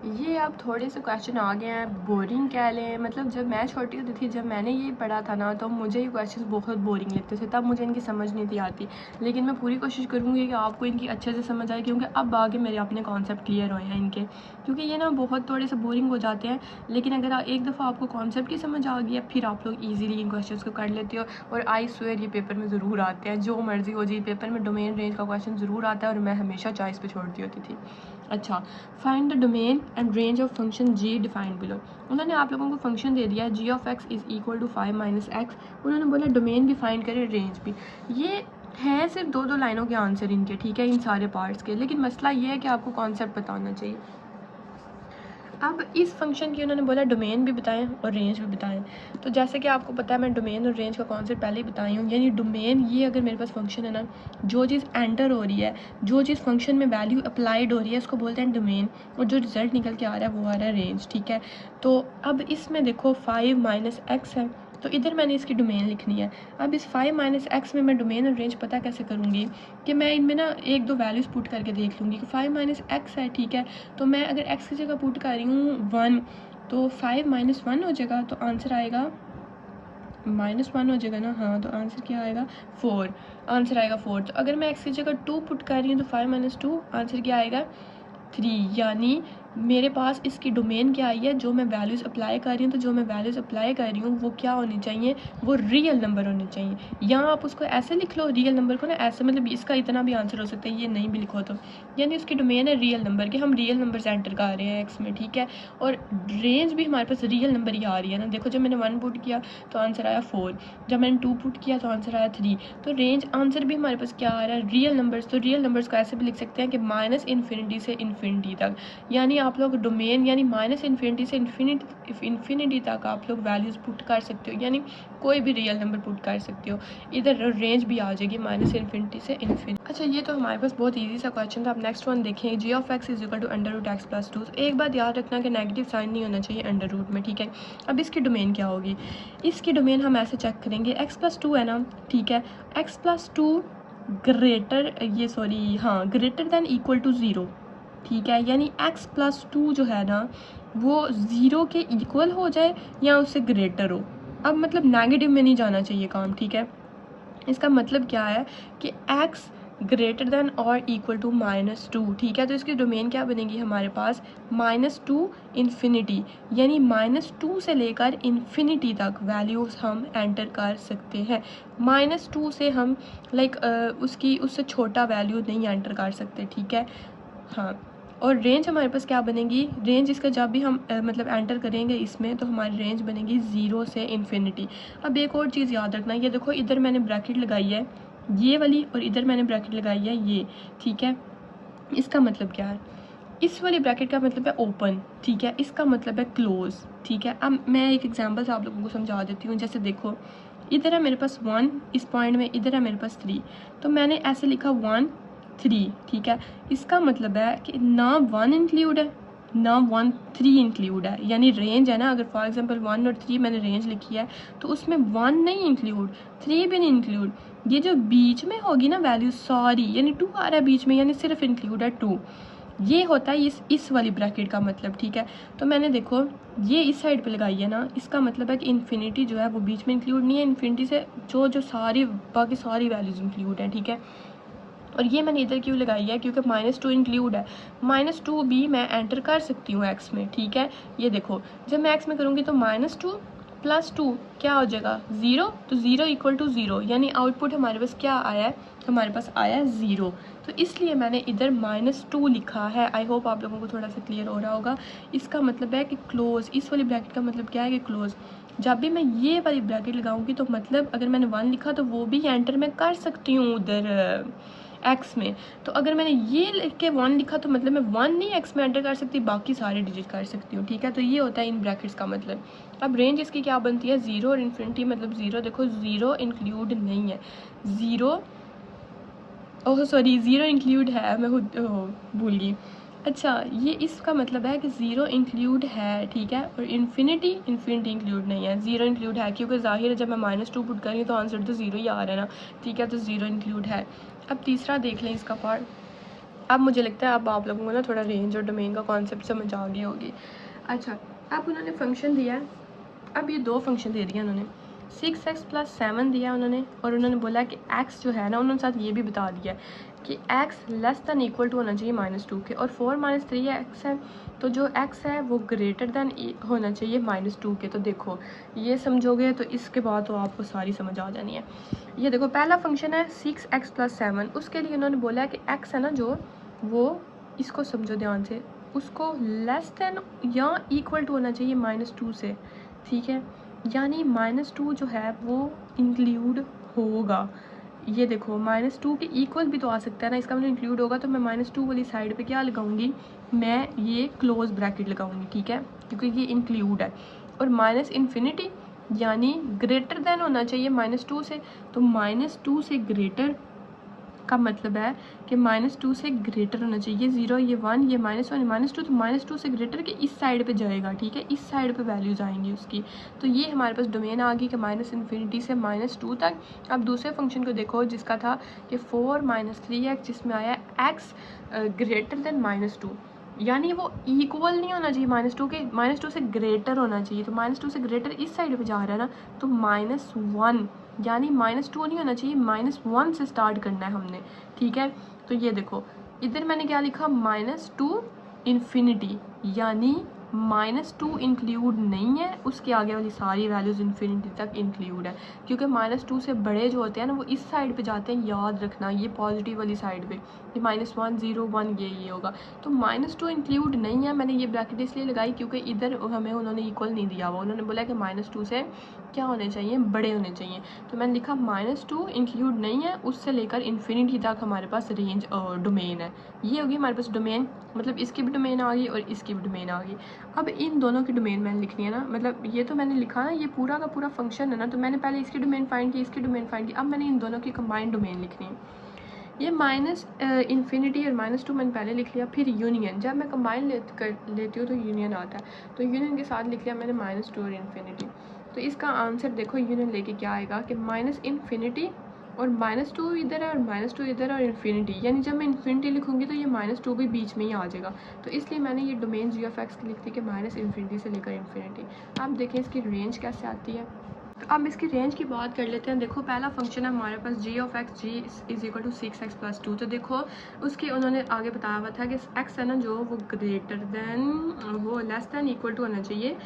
ये अब थोड़े से क्वेश्चन आ गए हैं, बोरिंग कह लें, मतलब जब मैं छोटी होती थी, जब मैंने ये पढ़ा था ना, तो मुझे ये क्वेश्चन बहुत बोरिंग लगते थे, तब मुझे इनकी समझ नहीं थी आती। लेकिन मैं पूरी कोशिश करूँगी कि आपको इनकी अच्छे से समझ आए, क्योंकि अब आगे मेरे अपने कॉन्सेप्ट क्लियर हुए हैं इनके, क्योंकि ये ना बहुत थोड़े से बोरिंग हो जाते हैं। लेकिन अगर एक दफ़ा आपको कॉन्सेप्ट की समझ आ गई है, फिर आप लोग ईजिली इन क्वेश्चन को कर लेते हो। और आई स्वेयर ये पेपर में ज़रूर आते हैं, जो मर्जी हो जी, पेपर में डोमेन रेंज का क्वेश्चन ज़रूर आता है, और मैं हमेशा चॉइस पे छोड़ती होती थी। अच्छा, find the domain and range of function g defined below. उन्होंने आप लोगों को फंक्शन दे दिया है g of x is equal to 5 - x। उन्होंने बोला डोमेन भी फाइंड करें, रेंज भी। ये है सिर्फ 2 लाइनों के आंसर इनके, ठीक है, इन सारे पार्ट्स के। लेकिन मसला ये है कि आपको कॉन्सेप्ट पता होना चाहिए। अब इस फंक्शन की उन्होंने बोला डोमेन भी बताएं और रेंज भी बताएं। तो जैसे कि आपको पता है, मैं डोमेन और रेंज का कॉन्सेप्ट पहले ही बताई हूँ। यानी डोमेन, ये अगर मेरे पास फंक्शन है ना, जो चीज़ एंटर हो रही है, जो चीज़ फंक्शन में वैल्यू अप्लाइड हो रही है, उसको बोलते हैं डोमेन। और जो रिजल्ट निकल के आ रहा है वो आ रहा है रेंज, ठीक है। तो अब इसमें देखो 5 - x है, तो इधर मैंने इसकी डोमेन लिखनी है। अब इस 5 - x में मैं डोमेन और रेंज पता कैसे करूँगी, कि मैं इनमें ना 1-2 वैल्यूज़ पुट करके देख लूँगी कि 5 - x है, ठीक है। तो मैं अगर x की जगह पुट कर रही हूँ 1, तो 5 - 1 हो जाएगा, तो आंसर आएगा -1 हो जाएगा ना, हाँ। तो आंसर क्या आएगा, 4, आंसर आएगा 4। तो अगर मैं x की जगह 2 पुट कर रही हूँ तो 5 - 2 आंसर क्या आएगा, 3। यानी मेरे पास इसकी डोमेन क्या आई है, जो मैं वैल्यूज़ अप्लाई कर रही हूँ। तो जो मैं वैल्यूज़ अप्लाई कर रही हूँ वो क्या होनी चाहिए, वो रियल नंबर होने चाहिए। या आप उसको ऐसे लिख लो, रियल नंबर को ना ऐसे, मतलब इसका इतना भी आंसर हो सकता है, ये नहीं भी लिखो तो। यानी उसकी डोमेन है रियल नंबर के, हम रियल नंबर एंटर कर रहे हैं एक्स में, ठीक है। और रेंज भी हमारे पास रियल नंबर ही आ रही है ना। देखो, जब मैंने 1 पुट किया तो आंसर आया 4, जब मैंने 2 पुट किया तो आंसर आया 3। तो रेंज आंसर भी हमारे पास क्या आ रहा है, रियल नंबर्स। तो रियल नंबर्स को ऐसे भी लिख सकते हैं कि -∞ से इन्फिनिटी तक। यानी आप लोग डोमेन, यानी -∞ से इन्फिनिटी तक आप लोग वैल्यूज़ पुट कर सकते हो, यानी कोई भी रियल नंबर पुट कर सकते हो। इधर रेंज भी आ जाएगी -∞ से इन्फिनिटी। अच्छा, ये तो हमारे पास बहुत इजी सा क्वेश्चन था। अब नेक्स्ट वन देखें, g of x is equal to √x + 2। एक बात याद रखना कि नेगेटिव साइन नहीं होना चाहिए अंडर रूट में, ठीक है। अब इसकी डोमेन क्या होगी, इसकी डोमेन हम ऐसे चेक करेंगे, x + 2 है ना, ठीक है। x + 2 greater than equal to 0, ठीक है। यानी x + 2 जो है ना, वो 0 के इक्वल हो जाए या उससे ग्रेटर हो। अब मतलब नेगेटिव में नहीं जाना चाहिए काम, ठीक है। इसका मतलब क्या है कि x ग्रेटर देन और इक्वल टू -2, ठीक है। तो इसकी डोमेन क्या बनेगी हमारे पास, -2 इन्फिनिटी, यानी -2 से लेकर इन्फिनिटी तक वैल्यूज़ हम एंटर कर सकते हैं। -2 से हम उससे छोटा वैल्यू नहीं एंटर कर सकते, ठीक है। हाँ, और रेंज हमारे पास क्या बनेगी, रेंज इसका जब भी हम मतलब एंटर करेंगे इसमें तो हमारी रेंज बनेगी 0 से इन्फिनिटी। अब एक और चीज़ याद रखना, ये देखो इधर मैंने ब्रैकेट लगाई है ये वाली और इधर मैंने ब्रैकेट लगाई है ये, ठीक है। इसका मतलब क्या है, इस वाली ब्रैकेट का मतलब है ओपन, ठीक है, इसका मतलब है क्लोज, ठीक है। अब मैं एक एग्जांपल से आप लोगों को समझा देती हूँ। जैसे देखो इधर है मेरे पास 1 इस पॉइंट में, इधर है मेरे पास 3, तो मैंने ऐसे लिखा 1 3, ठीक है। इसका मतलब है कि ना 1 इंक्लूड है ना 1 3 इंक्लूड है, यानी रेंज है ना, अगर फॉर एग्जांपल 1 और 3 मैंने रेंज लिखी है तो उसमें 1 नहीं इंक्लूड, 3 भी नहीं इंक्लूड, ये जो बीच में होगी ना वैल्यू सारी, यानी 2 आ रहा है बीच में, यानी सिर्फ इंक्लूड है 2। ये होता है इस वाली ब्रैकेट का मतलब, ठीक है। तो मैंने देखो ये इस साइड पे लगाई है ना, इसका मतलब है कि इन्फिनिटी जो है वो बीच में इंक्लूड नहीं है, इन्फिनिटी से जो सारी बाकी सारी वैल्यूज इंक्लूड है, ठीक है। और ये मैंने इधर क्यों लगाई है, क्योंकि -2 इंक्लूड है, -2 भी मैं एंटर कर सकती हूँ एक्स में, ठीक है। ये देखो जब मैं एक्स में करूँगी तो -2 + 2 क्या हो जाएगा 0, तो 0 = 0, यानी आउटपुट हमारे पास क्या आया है, हमारे पास आया है 0। तो इसलिए मैंने इधर -2 लिखा है। आई होप आप लोगों को थोड़ा सा क्लियर हो रहा होगा। इसका मतलब है कि क्लोज, इस वाली ब्रैकेट का मतलब क्या है कि क्लोज। जब भी मैं ये वाली ब्रैकेट लगाऊंगी तो मतलब अगर मैंने 1 लिखा तो वो भी एंटर मैं कर सकती हूँ उधर एक्स में। तो अगर मैंने ये लिख के 1 लिखा तो मतलब मैं 1 नहीं एक्स में एंटर कर सकती, बाकी सारे डिजिट कर सकती हूँ, ठीक है। तो ये होता है इन ब्रैकेट्स का मतलब। अब रेंज इसकी क्या बनती है, 0 और इन्फिनिटी, मतलब 0 देखो 0 इंक्लूड नहीं है, 0 ओह सॉरी 0 इंक्लूड है, मैं खुद भूल गई। अच्छा ये इसका मतलब है कि 0 इंक्लूड है, ठीक है, और इन्फिनिटी इंक्लूड नहीं है। 0 इंक्लूड है क्योंकि जाहिर है जब मैं -2 पुट कर रही हूँ तो आंसर तो 0 ही आ रहा है ना, ठीक है। तो 0 इंक्लूड है। अब तीसरा देख लें इसका पार्ट। अब मुझे लगता है अब आप लोगों को ना थोड़ा रेंज और डोमेन का कॉन्सेप्ट समझ आ गई होगी। अच्छा अब उन्होंने फंक्शन दिया है, अब ये 2 फंक्शन दे दिया उन्होंने, 6x + 7 दिया उन्होंने, और उन्होंने बोला कि x जो है ना, उन्होंने साथ ये भी बता दिया कि x <= होना चाहिए -2 के, और 4 - 3x है, तो जो x है वो ग्रेटर देन होना चाहिए -2 के। तो देखो ये समझोगे तो इसके बाद तो आपको सारी समझ आ जानी है। ये देखो पहला फंक्शन है 6x + 7, उसके लिए उन्होंने बोला है कि x है ना जो, वो इसको समझो ध्यान से, उसको लेस देन या इक्वल टू होना चाहिए -2 से, ठीक है। यानी -2 जो है वो इंक्लूड होगा। ये देखो -2 के इक्वल भी तो आ सकता है ना, इसका मतलब इंक्लूड होगा, तो मैं -2 वाली साइड पे क्या लगाऊंगी, मैं ये क्लोज ब्रैकेट लगाऊंगी, ठीक है, क्योंकि ये इंक्लूड है। और -इन्फिनिटी यानी ग्रेटर देन होना चाहिए -2 से, तो -2 से ग्रेटर का मतलब है कि -2 से ग्रेटर होना चाहिए। 0 ये 1 ये -1 -2, तो -2 से ग्रेटर के इस साइड पे जाएगा, ठीक है, इस साइड पे वैल्यूज आएंगी उसकी। तो ये हमारे पास डोमेन आ गई कि -इन्फिनिटी से -2 तक। अब दूसरे फंक्शन को देखो जिसका था कि 4 - 3x, जिसमें आया x ग्रेटर देन -2, यानी वो इक्वल नहीं होना चाहिए -2 के, -2 से ग्रेटर होना चाहिए। तो -2 से ग्रेटर इस साइड पे जा रहा है ना, तो -1, यानी -2 नहीं होना चाहिए, -1 से स्टार्ट करना है हमने, ठीक है। तो ये देखो इधर मैंने क्या लिखा, -2 इन्फिनिटी, यानी -2 इंक्लूड नहीं है, उसके आगे वाली सारी वैल्यूज इन्फिनिटी तक इंक्लूड है, क्योंकि -2 से बड़े जो होते हैं ना वो इस साइड पे जाते हैं, याद रखना, ये पॉजिटिव वाली साइड पे, ये -1 0 1 ये होगा। तो -2 इंक्लूड नहीं है, मैंने ये ब्रैकेट इसलिए लगाई क्योंकि इधर हमें उन्होंने इक्वल नहीं दिया हुआ, उन्होंने बोला कि -2 से क्या होने चाहिए, बड़े होने चाहिए। तो मैंने लिखा -2 इंक्लूड नहीं है, उससे लेकर इन्फिनिटी तक हमारे पास रेंज डोमेन है। ये होगी हमारे पास डोमेन, मतलब इसकी भी डोमेन आ गई और इसकी भी डोमेन आ गई। अब इन दोनों की डोमेन मैंने लिखनी है ना, मतलब ये तो मैंने लिखा ना, ये पूरा का पूरा फंक्शन है ना, तो मैंने पहले इसकी डोमेन फाइंड की, इसकी डोमेन फाइंड की, अब मैंने इन दोनों की कंबाइंड डोमेन लिखनी है। ये इन्फिनिटी और -2 मैंने पहले लिख लिया, फिर यूनियन, जब मैं कंबाइन लेती हूँ तो यूनियन आता है, तो यूनियन के साथ लिख लिया मैंने -2 और इन्फिनिटी। तो इसका आंसर देखो यूनियन लेके क्या आएगा कि -इन्फिनिटी और -2 इधर है और -2 इधर है और इन्फिनिटी, यानी जब मैं इन्फिनिटी लिखूंगी तो ये -2 भी बीच में ही आ जाएगा। तो इसलिए मैंने ये डोमेन g(x) की लिख दी कि -इन्फिनिटी से लेकर इन्फिनिटी। अब देखें इसकी रेंज कैसे आती है। तो अब इसकी रेंज की बात कर लेते हैं। देखो पहला फंक्शन है हमारे पास g of x g is equal to 6x+2। तो देखो उसके उन्होंने आगे बताया हुआ था कि एक्स है ना जो वो ग्रेटर देन वो लेस देन इक्वल टू होना चाहिए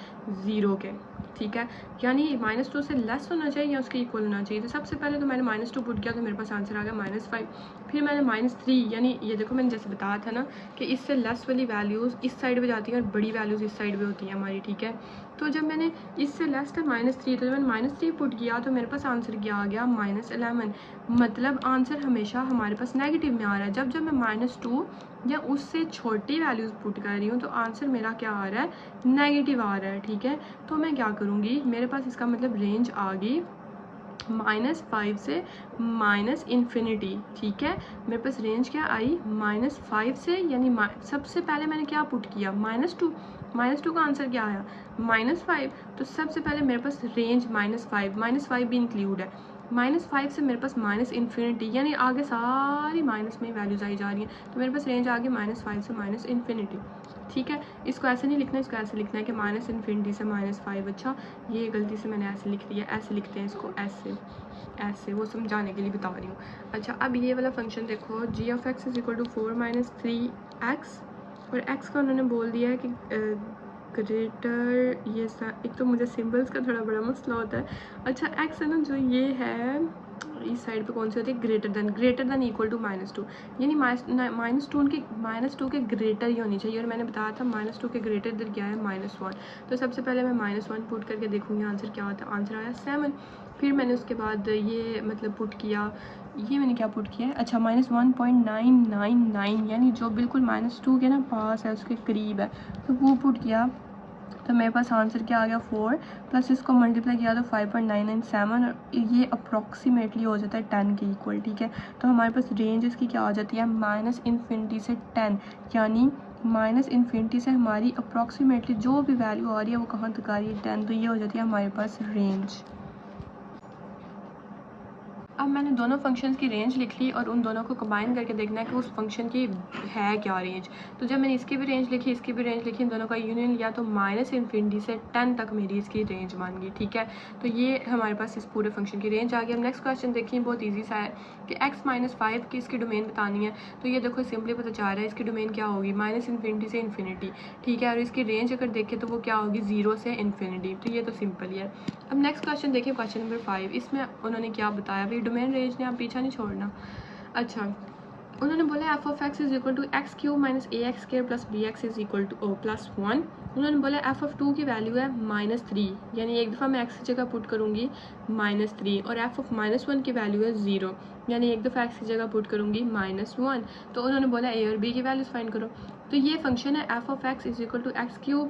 0 के, ठीक है, यानी -2 से लेस होना चाहिए या उसके इक्वल होना चाहिए। तो सबसे पहले तो मैंने -2 पुट किया तो मेरे पास आंसर आ गया -5। फिर मैंने -3 यानी ये देखो मैंने जैसे बताया था ना कि इससे लेस वाली वैल्यूज़ इस साइड पे जाती हैं और बड़ी वैल्यूज़ इस साइड पे होती हैं हमारी, ठीक है। तो जब मैंने इससे लेस था -3 तो जब मैंने -3 पुट किया तो मेरे पास आंसर क्या आ गया -11। मतलब आंसर हमेशा हमारे पास नेगेटिव में आ रहा है। जब जब मैं -2 या उससे छोटी वैल्यूज़ पुट कर रही हूँ तो आंसर मेरा क्या आ रहा है, नेगेटिव आ रहा है, ठीक है। तो मैं क्या करूँगी, मेरे पास इसका मतलब रेंज आ गई -5 से -इन्फिनिटी, ठीक है। मेरे पास रेंज क्या आई -5 से, यानी सबसे पहले मैंने क्या पुट किया -2 का आंसर क्या आया -5। तो सबसे पहले मेरे पास रेंज -5 भी इंक्लूड है। -5 से मेरे पास -इन्फिनिटी, यानी आगे सारी माइनस में वैल्यूज आई जा रही हैं। तो मेरे पास रेंज आ गई -5 से -इन्फिनिटी, ठीक है। इसको ऐसे नहीं लिखना, इसको ऐसे लिखना है कि -इन्फिनिटी से -5। अच्छा ये गलती से मैंने ऐसे लिख दिया, ऐसे लिखते हैं इसको, ऐसे वो समझाने के लिए बता रही हूँ। अच्छा अब ये वाला फंक्शन देखो, g of x is equal to 4 - 3x और x का उन्होंने बोल दिया है कि ग्रेटर, ये एक तो मुझे सिंबल्स का थोड़ा बड़ा मसला होता है। अच्छा x है ना जो ये है इस साइड पे कौन सी होती है, ग्रेटर देन इक्वल टू -2, यानी -2 के ग्रेटर ही होनी चाहिए। और मैंने बताया था -2 के ग्रेटर इधर क्या है -1। तो सबसे पहले मैं -1 पुट करके देखूँगी आंसर क्या होता है। आंसर आया 7। फिर मैंने उसके बाद ये मतलब पुट किया, ये मैंने क्या पुट किया है, अच्छा -1.999 यानी जो बिल्कुल -2 के ना पास है, उसके करीब है, तो वो पुट किया। तो मेरे पास आंसर क्या आ गया 4 प्लस इसको मल्टीप्लाई किया तो 5.997 और ये अप्रॉक्सीमेटली हो जाता है 10 के इक्वल, ठीक है। तो हमारे पास रेंज इसकी क्या आ जाती है -इन्फिनिटी से 10, यानी -इन्फिनिटी से हमारी अप्रॉक्सीमेटली जो भी वैल्यू आ रही है वो कहाँ तक आ रही है, 10। तो ये हो जाती है हमारे पास रेंज। अब मैंने दोनों फंक्शंस की रेंज लिख ली और उन दोनों को कंबाइन करके देखना है कि उस फंक्शन की है क्या रेंज। तो जब मैंने इसकी भी रेंज लिखी, इसकी भी रेंज लिखी, इन दोनों का यूनियन लिया तो -इन्फिनिटी से 10 तक मेरी इसकी रेंज बन गई, ठीक है। तो ये हमारे पास इस पूरे फंक्शन की रेंज आ गई। अब नेक्स्ट क्वेश्चन देखिए, बहुत ईजी सा है कि x - 5 की इसकी डोमेन बतानी है। तो ये देखो सिंपली पता चल रहा है इसकी डोमेन क्या होगी, -इन्फिनिटी से इन्फिनिटी, ठीक है। और इसकी रेंज अगर देखें तो वो क्या होगी, 0 से इन्फिनिटी। तो ये तो सिंपल ही है। अब नेक्स्ट क्वेश्चन देखिए, क्वेश्चन नंबर 5। इसमें उन्होंने क्या बताया, भाई डोमेन रेंज ने आप पीछा नहीं छोड़ना। अच्छा उन्होंने बोला f of x is equal to x³ - ax² plus bx is equal to +1। उन्होंने बोला f of 2 की वैल्यू है -3, यानी एक दफ़ा मैं x की जगह पुट करूँगी -3, और f of -1 की वैल्यू है 0, यानी एक दफ़ा x की जगह पुट करूँगी -1। तो उन्होंने बोला a और b की वैल्यूज़ फाइंड करो। तो ये फंक्शन है f of x is equal to x³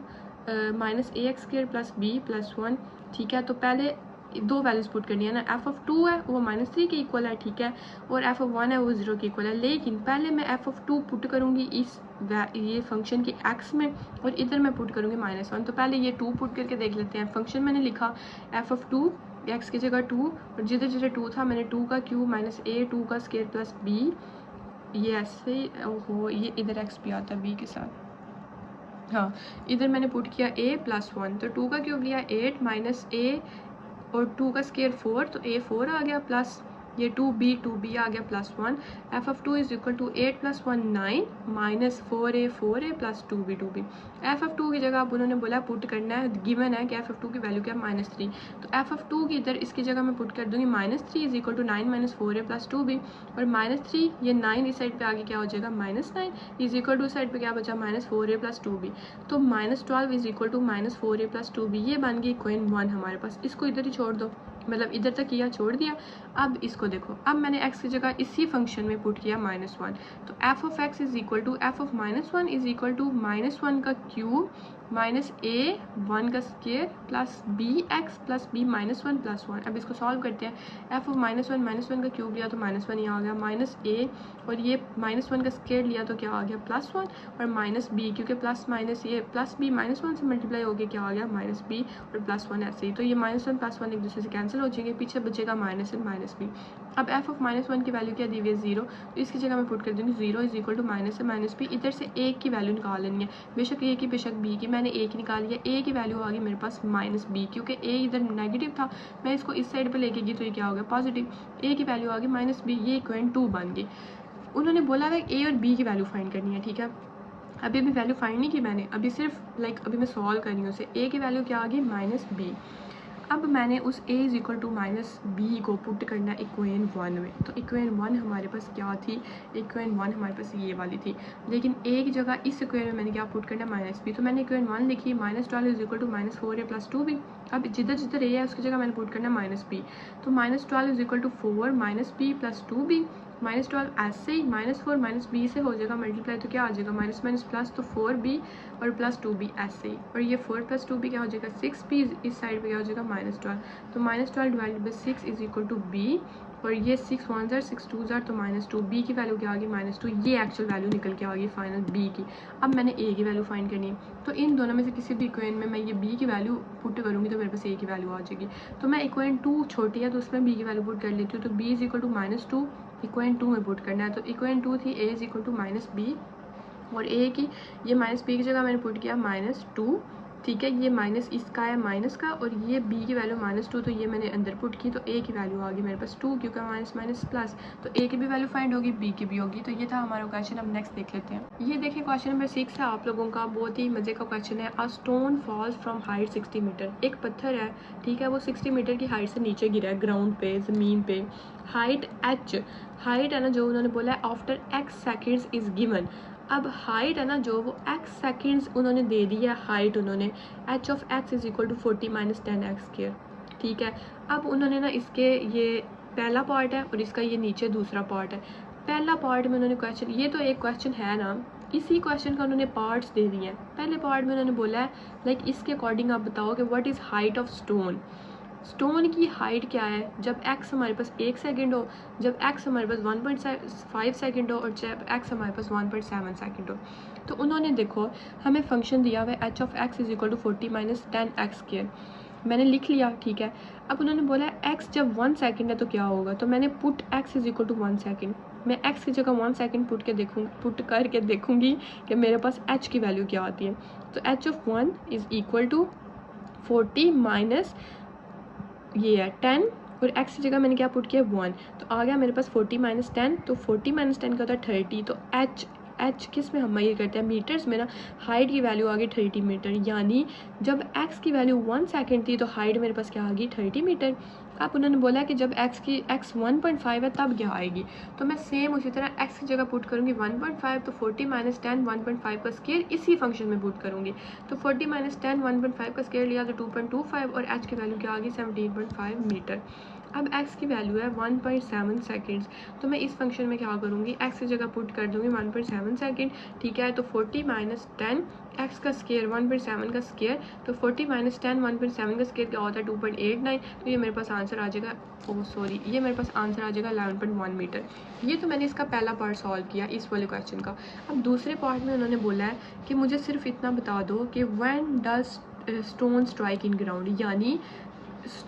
- ax² plus b plus 1, ठीक है। तो पहले दो वैल्यूज़ पुट करनी है ना, f of 2 है वो -3 के इक्वल है, ठीक है, और f of 1 है वो 0 के इक्वल है। लेकिन पहले मैं f of 2 पुट करूँगी इस ये फंक्शन के x में और इधर मैं पुट करूँगी -1। तो पहले ये 2 पुट करके देख लेते हैं। फंक्शन मैंने लिखा f of 2, x की जगह 2 और जिधर जिधर 2 था मैंने 2 का क्यूब -a 2 का स्क्वायर प्लस b, ये ऐसे हो, ये इधर x भी आता है b के साथ, हाँ। इधर मैंने पुट किया a प्लस 1, तो 2 का क्यूब लिया 8 माइनस a और 2 का स्क्वायर 4, तो a 4 आ गया, प्लस ये 2b आ गया plus 1। f of 2 is equal to 8 plus 1 9 minus 4a plus 2b। f of 2 की जगह आप उन्होंने बोला पुट करना है, गिवन है कि f of 2 की वैल्यू क्या है -3। तो f of 2 की इधर इसकी जगह मैं पुट कर दूंगी -3 is equal to 9 minus 4a plus 2b, और -3 ये 9 इस साइड पे आगे क्या हो जाएगा -9 इज इक्वल टू साइड पे क्या बचा -4a प्लस 2b। तो -12 is equal to -4a plus 2b, ये बन गई इक्वेशन 1 हमारे पास। इसको इधर ही छोड़ दो, मतलब इधर तक किया छोड़ दिया। अब इसको देखो, अब मैंने x की जगह इसी फंक्शन में पुट किया -1, तो f of x is equal to f of -1 is equal to -1 का क्यूब माइनस a 1 का square plus bx plus b -1 plus 1। अब इसको सॉल्व करते हैं। f of -1 का क्यूब लिया तो -1 यहाँ आ गया, माइनस a और ये -1 का स्क्वायर लिया तो क्या आ गया +1, और माइनस b, क्योंकि प्लस माइनस ये प्लस b -1 से मल्टीप्लाई हो गया क्या आ गया -b और +1 ऐसे ही। तो ये -1 +1 एक दूसरे से कैंसिल हो जाएंगे, पीछे बचेगा -b। अब f of -1 की वैल्यू क्या दी हुई है 0, तो इसकी जगह मैं पुट कर दूँगी 0 इज इक्वल टू -b। इधर से a की वैल्यू निकाल लेनी है, बेशक a की बेशक b की। मैंने ए की निकाल लिया, ए की वैल्यू आ गई मेरे पास -b, क्योंकि ए इधर नेगेटिव था, मैं इसको इस साइड पे लेके गई तो ये क्या हो गया पॉजिटिव, ए की वैल्यू आ गई -b, ये इक्वेशन 2 बन गई। उन्होंने बोला है ए और बी की वैल्यू फाइंड करनी है, ठीक है। अभी वैल्यू फाइंड नहीं की मैंने, अभी सिर्फ अभी मैं सॉल्व कर रही हूँ उसे। ए की वैल्यू क्या आ गई -b। अब मैंने उस a is equal to -b को पुट करना इक्वेशन 1 में। तो इक्वेशन 1 हमारे पास क्या थी, इक्वेशन 1 हमारे पास ये वाली थी, लेकिन a की जगह इस इक्वेशन में मैंने क्या पुट करना -b। तो मैंने इक्वेशन 1 लिखी, -12 is equal to -4a + 2b। अब जिधर जिधर a है उसकी जगह मैंने पुट करना -b। तो -12 is equal to 4 -b + 2b। -12 ऐसे ही -4 -b से हो जाएगा मल्टीप्लाई, तो क्या आ जाएगा माइनस माइनस प्लस, तो 4b और प्लस 2b ऐसे ही, और ये 4 + 2b क्या हो जाएगा 6b, इस साइड पे क्या हो जाएगा -12। तो -12 divided by 6 is equal to b, और ये 6 1 जार 6 2 जार तो -2, b की वैल्यू क्या आ गई -2, ये एक्चुअल वैल्यू निकल के आ गई फाइनल b की। अब मैंने a की वैल्यू फाइंड करनी है, तो इन दोनों में से किसी भी इक्वेशन में मैं ये b की वैल्यू पुट करूँगी तो मेरे पास a की वैल्यू आ जाएगी। तो मैं इक्वेशन 2 छोटी है तो उसमें b की वैल्यू पुट कर लेती हूँ, तो b is equal to -2 equation 2 में पुट करना है। तो इक्वेशन 2 थी a is equal to -b, और a की ये -b की जगह मैंने पुट किया -2, ठीक है। ये माइनस इसका है माइनस का, और ये b की वैल्यू -2, तो ये मैंने अंदर पुट की, तो a की वैल्यू आ गई मेरे पास 2, क्योंकि माइनस माइनस प्लस, तो a की भी वैल्यू फाइंड होगी, b की भी होगी। तो ये था हमारा क्वेश्चन। अब नेक्स्ट देख लेते हैं। ये देखें क्वेश्चन नंबर 6 है आप लोगों का, बहुत ही मजे का क्वेश्चन है। A stone falls from height 60 metre. एक पत्थर है, ठीक है, वो 60 मीटर की हाइट से नीचे गिरा है ग्राउंड पे, ज़मीन पे। हाइट h, हाइट है ना जो उन्होंने बोला है after x seconds is given. अब हाइट है ना जो वो x सेकेंड्स उन्होंने दे दी है हाइट, उन्होंने h of x is equal to 40 - 10x², ठीक है। अब उन्होंने ना इसके ये पहला पार्ट है और इसका ये नीचे दूसरा पार्ट है। पहला पार्ट में उन्होंने क्वेश्चन, ये तो एक क्वेश्चन है ना, इसी क्वेश्चन का उन्होंने पार्ट्स दे दिए हैं। पहले पार्ट में उन्होंने बोला है लाइक इसके अकॉर्डिंग आप बताओ कि what is height of stone. Stone की हाइट क्या है जब x हमारे पास 1 सेकंड हो, जब x हमारे पास 1.5 सेकंड हो, और जब x हमारे पास 1.7 सेकंड हो। तो उन्होंने देखो हमें फंक्शन दिया हुआ है h of x is equal to 40 - 10x², मैंने लिख लिया, ठीक है। अब उन्होंने बोला है x जब 1 सेकंड है तो क्या होगा, तो मैंने put x is equal to 1 second, मैं x की जगह 1 सेकंड पुट करके देखूंगी कि मेरे पास h की वैल्यू क्या आती है। तो h of 1 is equal to 40 minus ये है 10, और x की जगह मैंने क्या पुट किया 1, तो आ गया मेरे पास 40 - 10, तो 40 - 10 का होता है 30। तो h किस में हम ये करते हैं मीटर्स में ना, हाइट की वैल्यू आ गई 30 मीटर, यानी जब x की वैल्यू 1 सेकंड थी तो हाइट मेरे पास क्या आ गई 30 मीटर। अब उन्होंने बोला कि जब x 1.5 है तब क्या आएगी, तो मैं सेम उसी तरह x की जगह पुट करूँगी 1.5, तो 40 - 10 1.5 का स्केयर इसी फंक्शन में पुट करूँगी। तो 40 - 10 1.5 का स्केयर लिया तो 2.25, और h की वैल्यू क्या आ गई 17.5 मीटर। अब x की वैल्यू है 1.7 सेकेंड्स, तो मैं इस फंक्शन में क्या करूँगी x की जगह पुट कर दूँगी 1.7 सेकेंड, ठीक है। तो 40 - 10 x का स्केयर 1.7 का स्केयर, तो 40 - 10 1.7 का स्केयर क्या होता है 2.89, तो ये मेरे पास आंसर आ जाएगा, ओह सॉरी, ये मेरे पास आंसर आ जाएगा 11.1 मीटर। ये तो मैंने इसका पहला पार्ट सॉल्व किया इस वाले क्वेश्चन का। अब दूसरे पार्ट में उन्होंने बोला है कि मुझे सिर्फ इतना बता दो कि when does stone strike in ground, यानी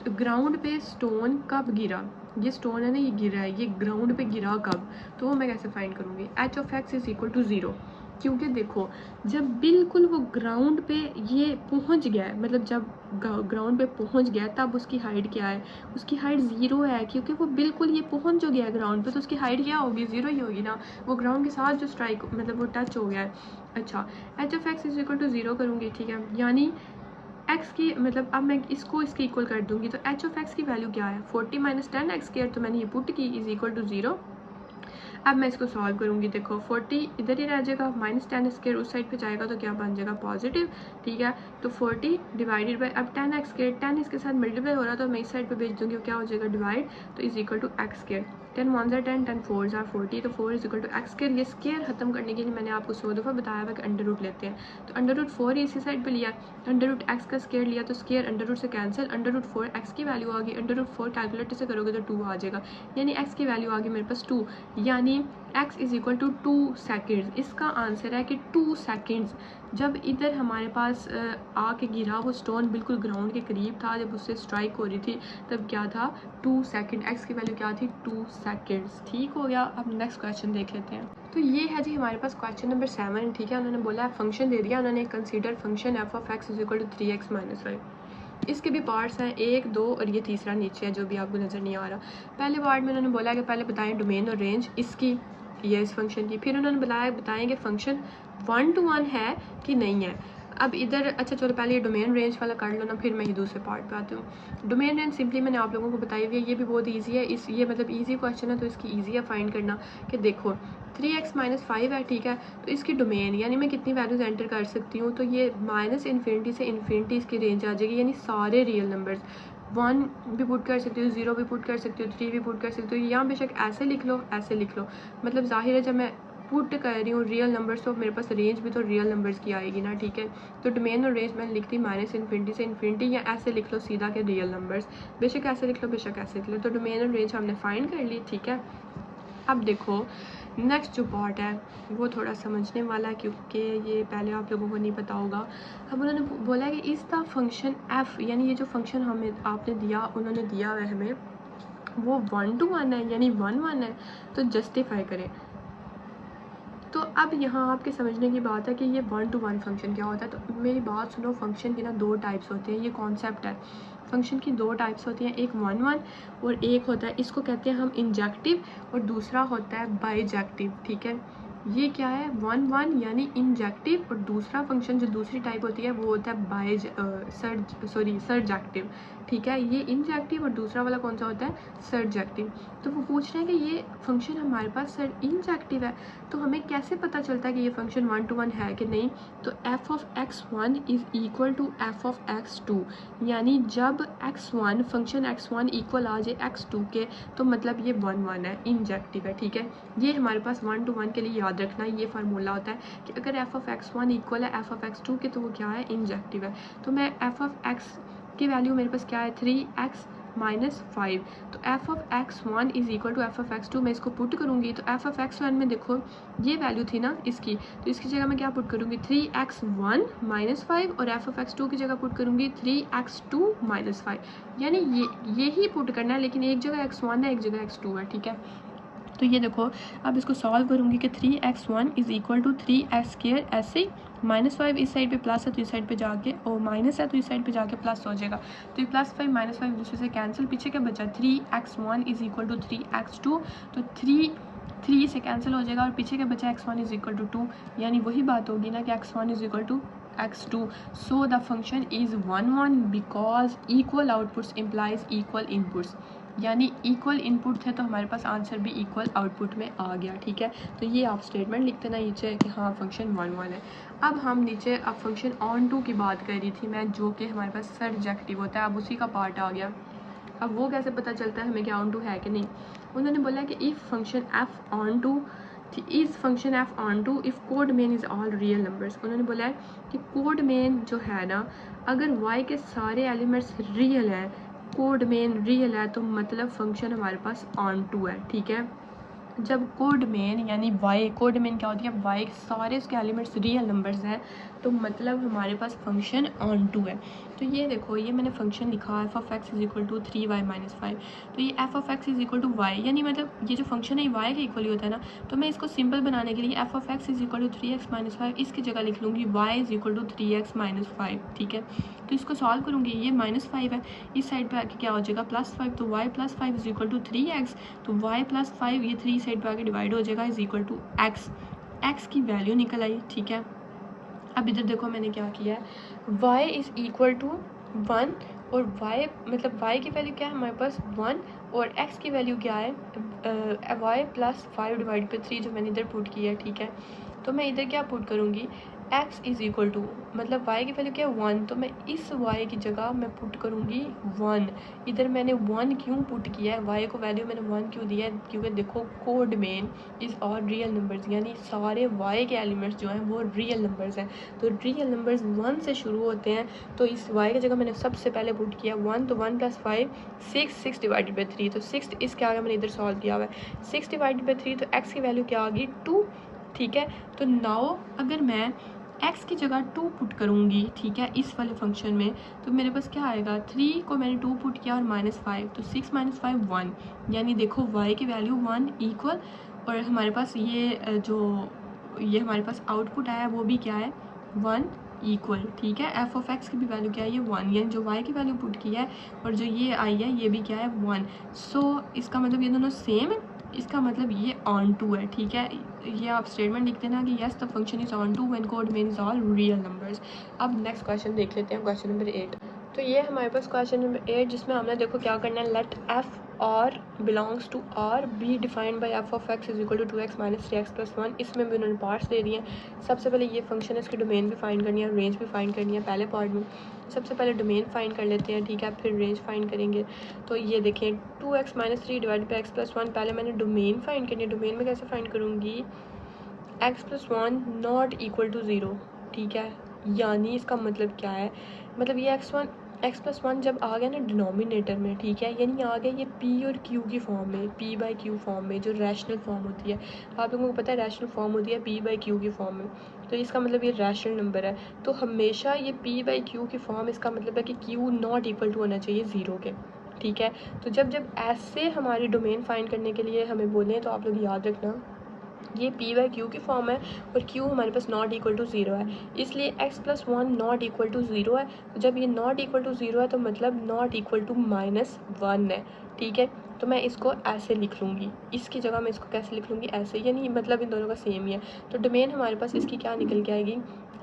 ग्राउंड पे स्टोन कब गिरा, ये स्टोन है ना ये गिरा है, ये ग्राउंड पे गिरा कब, तो वो मैं कैसे फाइंड करूँगी। h of x is equal to 0, क्योंकि देखो जब बिल्कुल वो ग्राउंड पे ये पहुंच गया है, मतलब जब ग्राउंड पे पहुंच गया तब उसकी हाइट क्या है, उसकी हाइट 0 है, क्योंकि वो बिल्कुल ये पहुंच जो गया है ग्राउंड पे, तो उसकी हाइट क्या होगी 0 ही होगी ना, वो ग्राउंड के साथ जो स्ट्राइक मतलब वो टच हो गया है। अच्छा, h of x is equal to 0 करूँगी, ठीक है, यानी x की मतलब अब मैं इसको इसके इक्वल कर दूंगी, तो h ऑफ x की वैल्यू क्या है 40 - 10x², तो मैंने ये पुट की इज इक्वल टू 0। अब मैं इसको सॉल्व करूँगी, देखो 40 इधर ही रह जाएगा, -10x² उस साइड पे जाएगा तो क्या बन जाएगा पॉजिटिव, ठीक है। तो 40 डिवाइडेड बाई, अब 10x², 10 इसके साथ मल्टीप्लाई हो रहा तो मैं इस साइड पे भेज दूँगी, क्या हो जाएगा डिवाइड, तो इज इक्वल टू x², 10 1 ज़ा 10, 10 4 ज़ा 40, तो 4 इज इक्वल टू x²। ये स्केयर खत्म करने के लिए मैंने आपको 100 दफ़ा बताया हुआ कि अंडर रूट लेते हैं, तो अंडर रूट 4 ही इसी साइड पे लिया, अंडर रूट x का स्केयर लिया तो स्केयर अंडर रूट से कैंसिल, अंडर रूट 4 x की वैल्यू आ गई, अंडर रूट 4 कैलकुलेटर से करोगे तो 2 आ जाएगा, यानी x की वैल्यू आ गई मेरे पास 2, यानी x is equal to 2 seconds. इसका आंसर है कि 2 सेकेंड्स, जब इधर हमारे पास आके गिरा वो स्टोन बिल्कुल ग्राउंड के करीब था, जब उससे स्ट्राइक हो रही थी तब क्या था 2 सेकेंड, x की वैल्यू क्या थी 2 सेकेंड्स। ठीक हो गया। अब नेक्स्ट क्वेश्चन देख लेते हैं। तो ये है जी हमारे पास क्वेश्चन नंबर 7। ठीक है, उन्होंने बोला है फंक्शन दे दिया उन्होंने, consider function f of x is equal to 3x minus 5। इसके भी पार्ट्स हैं 1, 2 और ये तीसरा नीचे है जो भी आपको नज़र नहीं आ रहा। पहले पार्ट में उन्होंने बोला कि पहले बताएं डोमेन और रेंज इसकी, ये इस फंक्शन की। फिर उन्होंने बताएं कि फंक्शन 1 to 1 है कि नहीं है। अब इधर अच्छा चलो पहले ये डोमेन रेंज वाला कर लो ना, फिर मैं ये दूसरे पार्ट पे आती हूँ। डोमेन रेंज सिंपली मैंने आप लोगों को बताई हुई है, ये भी बहुत ईजी है। ये मतलब ईजी क्वेश्चन है तो इसकी ईजी है फाइंड करना। कि देखो 3x माइनस 5 है, ठीक है, तो इसकी डोमेन यानी मैं कितनी वैल्यूज एंटर कर सकती हूँ, तो ये माइनस इन्फिनिटी से इन्फिनिटी इसकी रेंज आ जाएगी, यानी सारे रियल नंबर्स। 1 भी पुट कर सकती हूँ, 0 भी पुट कर सकती हूँ, 3 भी पुट कर सकती हूँ, या बेशक ऐसे लिख लो ऐसे लिख लो। मतलब जाहिर है जब मैं पुट कर रही हूँ रियल नंबर्स तो मेरे पास रेंज भी तो रियल नंबर्स की आएगी ना। ठीक है, तो डोमेन और रेंज मैंने लिखती माइनस इन्फिनिटी से इन्फिनिटी, या ऐसे लिख लो सीधा के रियल नंबर्स, बेशक ऐसे लिख लो बेशक ऐसे लिख लो। तो डोमेन और रेंज हमने फाइंड कर ली। ठीक है, अब देखो नेक्स्ट जो पार्ट है वो थोड़ा समझने वाला है क्योंकि ये पहले आप लोगों को नहीं पता होगा। अब उन्होंने बोला है कि इस द फंक्शन एफ, यानी ये जो फंक्शन हमें आपने दिया उन्होंने दिया है हमें वो 1 to 1 है, यानी 1 1 है, तो जस्टिफाई करें। तो अब यहाँ आपके समझने की बात है कि ये 1 to 1 फंक्शन क्या होता है। तो मेरी बात सुनो, फंक्शन की ना 2 टाइप्स होते हैं, ये कॉन्सेप्ट है। फंक्शन की 2 टाइप्स होती हैं, एक 1 1 और एक होता है, इसको कहते हैं हम इंजेक्टिव, और दूसरा होता है बाइजेक्टिव। ठीक है, ये क्या है 1 1 यानी इंजेक्टिव, और दूसरा फंक्शन जो दूसरी टाइप होती है वो होता है सर्जेक्टिव। ठीक है, ये इंजेक्टिव और दूसरा वाला कौन सा होता है सर्जेक्टिव। तो वो पूछ रहे हैं कि ये फंक्शन हमारे पास इंजेक्टिव है, तो हमें कैसे पता चलता है कि ये फंक्शन 1 to 1 है कि नहीं। तो f of x1 is equal to f of x2, यानी जब x1 फंक्शन x1 इक्वल आ जाए x2 के, तो मतलब ये 1 1 है, इंजेक्टिव है। ठीक है, ये हमारे पास 1 to 1 के लिए याद रखना ये फार्मूला होता है कि अगर एफ ऑफ x1 इक्वल है एफ ऑफ x2 के तो वो क्या है, इंजेक्टिव है। तो मैं एफ ऑफ x की वैल्यू मेरे पास क्या है 3x माइनस 5, तो f of x1 is equal to f of x2, मैं इसको पुट करूँगी। तो एफ ऑफ x1 में देखो ये वैल्यू थी ना इसकी, तो इसकी जगह मैं क्या पुट करूँगी 3x1 माइनस 5, और एफ ऑफ x2 की जगह पुट करूँगी 3x2 माइनस 5, यानी ये ही पुट करना है, लेकिन एक जगह x1 है एक जगह x2 है। ठीक है, तो ये देखो अब इसको सॉल्व करूँगी कि 3x1 is equal to 3x2, ऐसे माइनस 5 इस साइड पे प्लस है तो इस साइड पे जाके, और माइनस है तो इस साइड पे जाके प्लस हो जाएगा। तो ये प्लस 5 माइनस 5 दूसरे से कैंसिल, पीछे क्या बचा 3x1 is equal to 3x2, तो 3 से कैंसिल हो जाएगा, और पीछे क्या बचा x1 इज इक्वल टू 2, यानी वही बात होगी ना कि x1 is equal to x2। So the function is 1 1 because equal outputs implies equal inputs, यानी इक्वल इनपुट थे तो हमारे पास आंसर भी इक्वल आउटपुट में आ गया। ठीक है, तो ये आप स्टेटमेंट लिखते ना नीचे कि हाँ फंक्शन 1 1 है। अब हम नीचे अब फंक्शन ऑन टू की बात कर रही थी मैं, जो कि हमारे पास सर्जेक्टिव होता है, अब उसी का पार्ट आ गया। अब वो कैसे पता चलता है हमें कि ऑन टू है कि नहीं। उन्होंने बोला कि if function f onto is function f onto if codomain is all real numbers. उन्होंने बोला है कि कोड मेन जो है ना, अगर वाई के सारे एलिमेंट्स रियल हैं, कोड मेन रियल है, तो मतलब फंक्शन हमारे पास ऑन टू है। ठीक है, जब कोड मेन यानी वाई, कोड मेन क्या होती है वाई सारे उसके एलिमेंट्स रियल नंबर्स हैं, तो मतलब हमारे पास फंक्शन ऑन टू है। तो ये देखो ये मैंने फंक्शन लिखा f of x is equal to 3y minus 5, तो ये f of x is equal to y, यानी मतलब ये जो फंक्शन है वाई के इक्वल ही होता है ना। तो मैं इसको सिंपल बनाने के लिए f of x is equal to 3x minus 5, इसकी जगह लिख लूँगी y is equal to 3x minus 5। ठीक है, तो इसको सॉल्व करूँगी, ये माइनस 5 है, इस साइड पे आके क्या हो जाएगा प्लस 5, तो y plus 5 is equal to 3x, तो y प्लस 5 ये 3 साइड पे आके डिवाइड हो जाएगा इज इक्वल टू x की वैल्यू निकल आई। ठीक है, अब इधर देखो मैंने क्या किया है, y इज इक्वल टू 1, और y मतलब y की वैल्यू क्या है हमारे पास 1, और x की वैल्यू क्या है y प्लस 5 डिवाइड पे 3 जो मैंने इधर पुट किया है। ठीक है, तो मैं इधर क्या पुट करूँगी x इज़ इक्वल टू मतलब y की वैल्यू क्या है 1, तो मैं इस y की जगह मैं पुट करूँगी 1। इधर मैंने 1 क्यों पुट किया है, y को वैल्यू मैंने 1 क्यों दिया है, क्योंकि देखो code main is all real numbers, यानी सारे y के एलिमेंट्स जो हैं वो रियल नंबर्स हैं, तो रियल नंबर्स 1 से शुरू होते हैं, तो इस y की जगह मैंने सबसे पहले पुट किया 1, तो 1 प्लस 5 6 डिवाइडेड बाई 3, तो 6 इसके आगे मैंने इधर सॉल्व किया हुआ है 6 डिवाइडेड बाई 3, तो x की वैल्यू क्या आ गई 2। ठीक है, तो नाउ अगर मैं x की जगह 2 पुट करूँगी, ठीक है, इस वाले फंक्शन में, तो मेरे पास क्या आएगा, 3 को मैंने 2 पुट किया और -5, तो 6 - 5 1, यानी देखो y की वैल्यू 1 इक्वल, और हमारे पास ये हमारे पास आउटपुट आया वो भी क्या है, 1 इक्वल, ठीक है। एफ ऑफ एक्स की भी वैल्यू क्या है, ये 1, यानी जो y की वैल्यू पुट की है और जो ये आई है ये भी क्या है, 1। सो इसका मतलब ये दोनों सेम है, इसका मतलब ये ऑन टू है, ठीक है। ये आप स्टेटमेंट लिख देना कि yes the function is onto when codomain is all real numbers. अब नेक्स्ट क्वेश्चन देख लेते हैं, क्वेश्चन नंबर 8। तो ये हमारे पास क्वेश्चन नंबर 8, जिसमें हमने देखो क्या करना है, लेट एफ और belongs to R be defined by f of x is equal to 2x - 3x + 1। इसमें भी उन्होंने पार्ट्स दे दिए हैं। सबसे पहले ये फंक्शन है, इसकी डोमेन भी फाइंड करनी है, रेंज भी फाइंड करनी है। पहले पार्ट में सबसे पहले डोमेन फाइंड कर लेते हैं, ठीक है, फिर रेंज फाइंड करेंगे। तो ये देखें 2x - 3 डिवाइड बाई x + 1, पहले मैंने डोमेन फाइंड करनी है। डोमेन में कैसे फाइंड करूँगी, x + 1 नॉट इक्वल टू 0, ठीक है। यानी इसका मतलब क्या है, मतलब ये x + 1 जब आ गया ना डिनोमिनेटर में, ठीक है, यानी आ गया ये p और q की फॉर्म में, p/q फॉर्म में, जो रैशनल फॉर्म होती है। आप लोगों को पता है रैशनल फॉर्म होती है p/q की फॉर्म में, तो इसका मतलब ये रैशनल नंबर है। तो हमेशा ये p/q की फॉर्म, इसका मतलब है कि q नॉट इक्वल टू होना चाहिए 0 के, ठीक है। तो जब ऐसे हमारी डोमेन फाइंड करने के लिए हमें बोलें, तो आप लोग याद रखना ये p/q की फॉर्म है और q हमारे पास नॉट इक्वल टू 0 है, इसलिए x + 1 नॉट इक्वल टू 0 है। तो जब ये नॉट इक्वल टू 0 है तो मतलब नॉट इक्वल टू -1 है, ठीक है। तो मैं इसको ऐसे लिख लूँगी, इसकी जगह मैं इसको कैसे लिख लूँगी, ऐसे, यानी मतलब इन दोनों का सेम ही है। तो डोमेन हमारे पास इसकी क्या निकल के आएगी,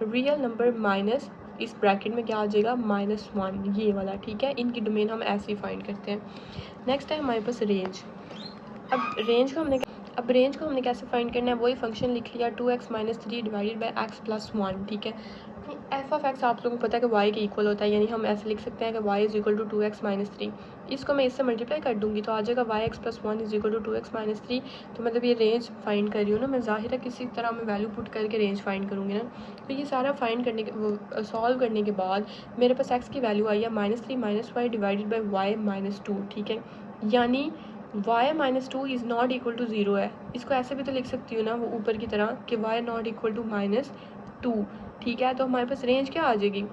रियल नंबर माइनस, इस ब्रैकेट में क्या आ जाएगा, -1, ये वाला, ठीक है। इनकी डोमेन हम ऐसे ही फाइंड करते हैं। नेक्स्ट है हमारे पास रेंज। अब रेंज को हमने कैसे फाइंड करना है, वही फंक्शन लिख लिया, 2x - 3 डिवाइडेड बाई x + 1, ठीक है। एफ ऑफ एक्स आप लोगों को पता है कि y के इक्वल होता है, यानी हम ऐसे लिख सकते हैं कि y is equal to 2x - 3। इसको मैं इससे मल्टीप्लाई कर दूंगी तो आ जाएगा yx + 1 is equal to 2x - 3। तो मतलब ये रेंज फाइंड कर रही हूँ ना मैं, ज़ाहिर है किसी तरह मैं वैल्यू पुट करके रेंज फाइंड करूँगी ना। तो ये सारा फाइंड करने के सॉल्व करने के बाद मेरे पास x की वैल्यू आई है -3 - y डिवाइडेड बाई y - 2, ठीक है। यानी y - 2 is not equal to 0 है। इसको ऐसे भी तो लिख सकती हूँ ना वो ऊपर की तरह कि y नॉट इक्वल टू -2, ठीक है। तो हमारे पास रेंज क्या आ जाएगी,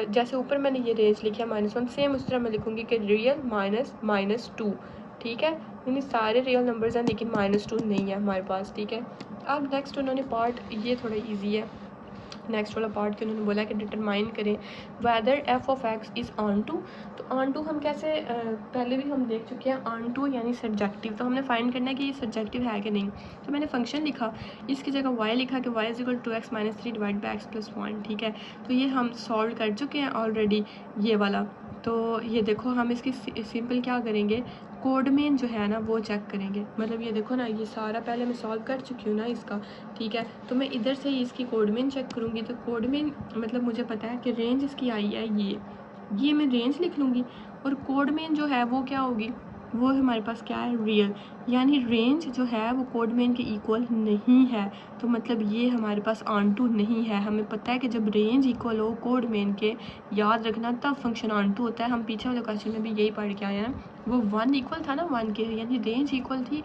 जैसे ऊपर मैंने ये रेंज लिखी है -1, सेम उस तरह मैं लिखूँगी कि रियल -2, ठीक है। यानी सारे रियल नंबर्स हैं लेकिन -2 नहीं है हमारे पास, ठीक है। अब नेक्स्ट उन्होंने पार्ट, ये थोड़ा ईजी है, नेक्स्ट वाला पार्ट के उन्होंने बोला कि डिटरमाइन करें whether f of x is onto. तो ऑन टू हम कैसे, पहले भी हम देख चुके हैं, ऑन टू यानी सब्जेक्टिव। तो हमने फाइंड करना है कि ये सब्जेक्टिव है कि नहीं। तो मैंने फंक्शन लिखा, इसकी जगह y लिखा कि y is equal to x - 3 divide by x + 1, ठीक है। तो ये हम सॉल्व कर चुके हैं ऑलरेडी, ये वाला। तो ये देखो हम इसकी सिंपल क्या करेंगे, कोड मेन जो है ना वो चेक करेंगे। मतलब ये देखो ना, ये सारा पहले मैं सॉल्व कर चुकी हूँ ना इसका, ठीक है। तो मैं इधर से ही इसकी कोड मेन चेक करूँगी। तो कोड मेन मतलब मुझे पता है कि रेंज इसकी आई है ये मैं रेंज लिख लूँगी, और कोड मेन जो है वो क्या होगी, वो हमारे पास क्या है, रियल। यानी रेंज जो है वो कोड मेन के इक्वल नहीं है, तो मतलब ये हमारे पास ऑन टू नहीं है। हमें पता है कि जब रेंज इक्वल हो कोड मेन के, याद रखना, तब फंक्शन ऑन टू होता है। हम पीछे वाले क्वेश्चन में भी यही पढ़ के आए हैं, वो 1 इक्वल था ना 1 के, यानी रेंज इक्वल थी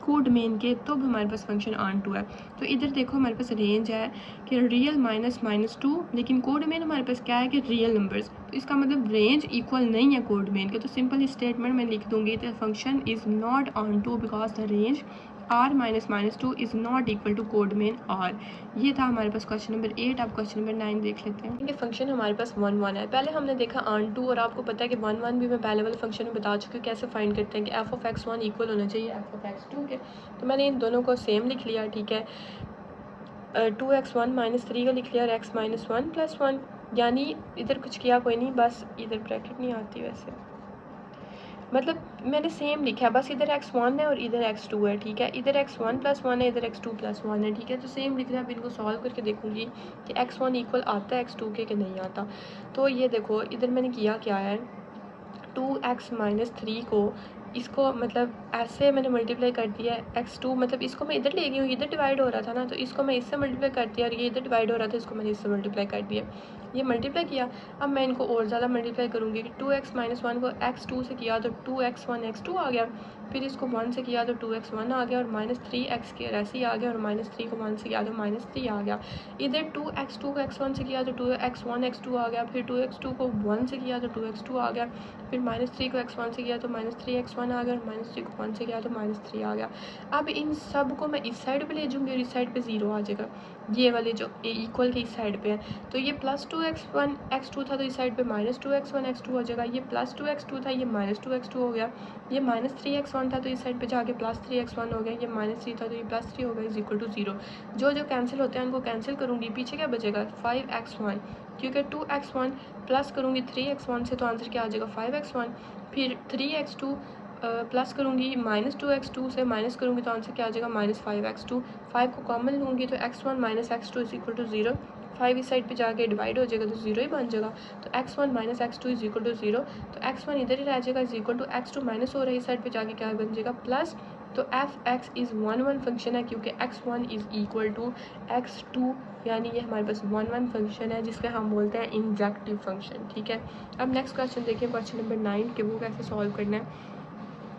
कोड मेन के, तो हमारे पास फंक्शन ऑन टू है। तो इधर देखो हमारे पास रेंज है कि रियल -2, लेकिन कोड मेन हमारे पास क्या है कि रियल नंबर्स। तो इसका मतलब रेंज इक्वल नहीं है कोड मेन के। तो सिंपल स्टेटमेंट में लिख दूंगी, the function is not onto because the range r -2 is not equal to codomain r। ये था हमारे पास क्वेश्चन नंबर 8। अब क्वेश्चन नंबर 9 देख लेते हैं। ये फंक्शन हमारे पास 1 1 है। पहले हमने देखा ऑन टू, और आपको पता है कि 1 1 भी मैं पहले वाले फंक्शन में बता चुकी हूँ कैसे फाइंड करते हैं कि एफ ऑफ एक्स 1 इक्वल होना चाहिए एफ ऑफ एक्स 2 के। तो मैंने इन दोनों को सेम लिख लिया, ठीक है। 2x1 - 3 का लिख लिया और x - 1 + 1, यानी इधर कुछ किया कोई नहीं, बस इधर ब्रैकेट नहीं आती वैसे, मतलब मैंने सेम लिखा है, बस इधर x1 है और इधर x2 है, ठीक है। इधर x1 + 1 है, इधर x2 + 1 है, ठीक है। तो सेम लिख रहा है। अब इनको सॉल्व करके देखूंगी कि x1 इक्वल आता है x2 के कि नहीं आता। तो ये देखो इधर मैंने किया क्या है, 2x - 3 को, इसको मतलब ऐसे मैंने मल्टीप्लाई कर दिया है। x2 मतलब इसको मैं इधर ले गई हूँ, इधर डिवाइड हो रहा था ना, तो इसको मैं इससे मल्टीप्लाई कर दिया, और ये इधर डिवाइड हो रहा था, इसको मैंने इससे मल्टीप्लाई कर दिया, ये मल्टीप्लाई किया। अब मैं इनको और ज़्यादा मल्टीप्लाई करूँगी कि 2x - 1 को x2 से किया तो 2x1 x2 आ गया। फिर इसको 1 से किया तो 2x1 आ गया और -3x² ऐसे ही आ गया और -3 को 1 से किया तो -3 आ गया। इधर 2x2 को x1 से किया तो 2x1 x2 आ गया, फिर 2x2 को 1 से किया तो 2x2 आ गया, फिर -3 को x1 से किया तो -3x1 आ गया और -3 को 1 से किया तो -3 आ गया। अब इन सब को मैं इस साइड पे ले जाऊँगी और इस साइड पे 0 आ जाएगा, ये वाले जो इक्वल के इस साइड पे है। तो ये +2x1 x2 था तो इस साइड पे -2x1 x2 हो जाएगा, ये +2x2 था ये -2x2 हो गया, ये -3x1 था तो इस साइड पे जाके +3x1 हो गया, ये -3 था तो ये +3 हो गया, इज इक्वल टू 0। जो जो कैंसिल होते हैं उनको कैंसिल करूँगी, पीछे क्या बचेगा 5x1, क्योंकि 2x1 प्लस करूँगी 3x1 से तो आंसर क्या आ जाएगा 5x1, फिर 3x2 प्लस करूँगी -2x2 से माइनस करूँगी तो आंसर क्या आ जाएगा -5x2। 5 को कॉमन लूँगी तो x1 - x2 is equal to 0। 5 इस साइड पे जाके डिवाइड हो जाएगा तो 0 ही बन जाएगा। तो x1 - x2 is equal to 0। तो x1 इधर ही रह जाएगा is equal to x2 minus हो रहा है इस साइड पे जाके क्या बन जाएगा प्लस। तो f(x) इज़ 1 फंक्शन है क्योंकि x1 is equal to x2, यानी ये हमारे पास 1 फंक्शन है जिसके हम बोलते हैं इंजेक्टिव फंक्शन। ठीक है, अब नेक्स्ट क्वेश्चन देखिए, क्वेश्चन नंबर 9 के वो कैसे सॉल्व करना है।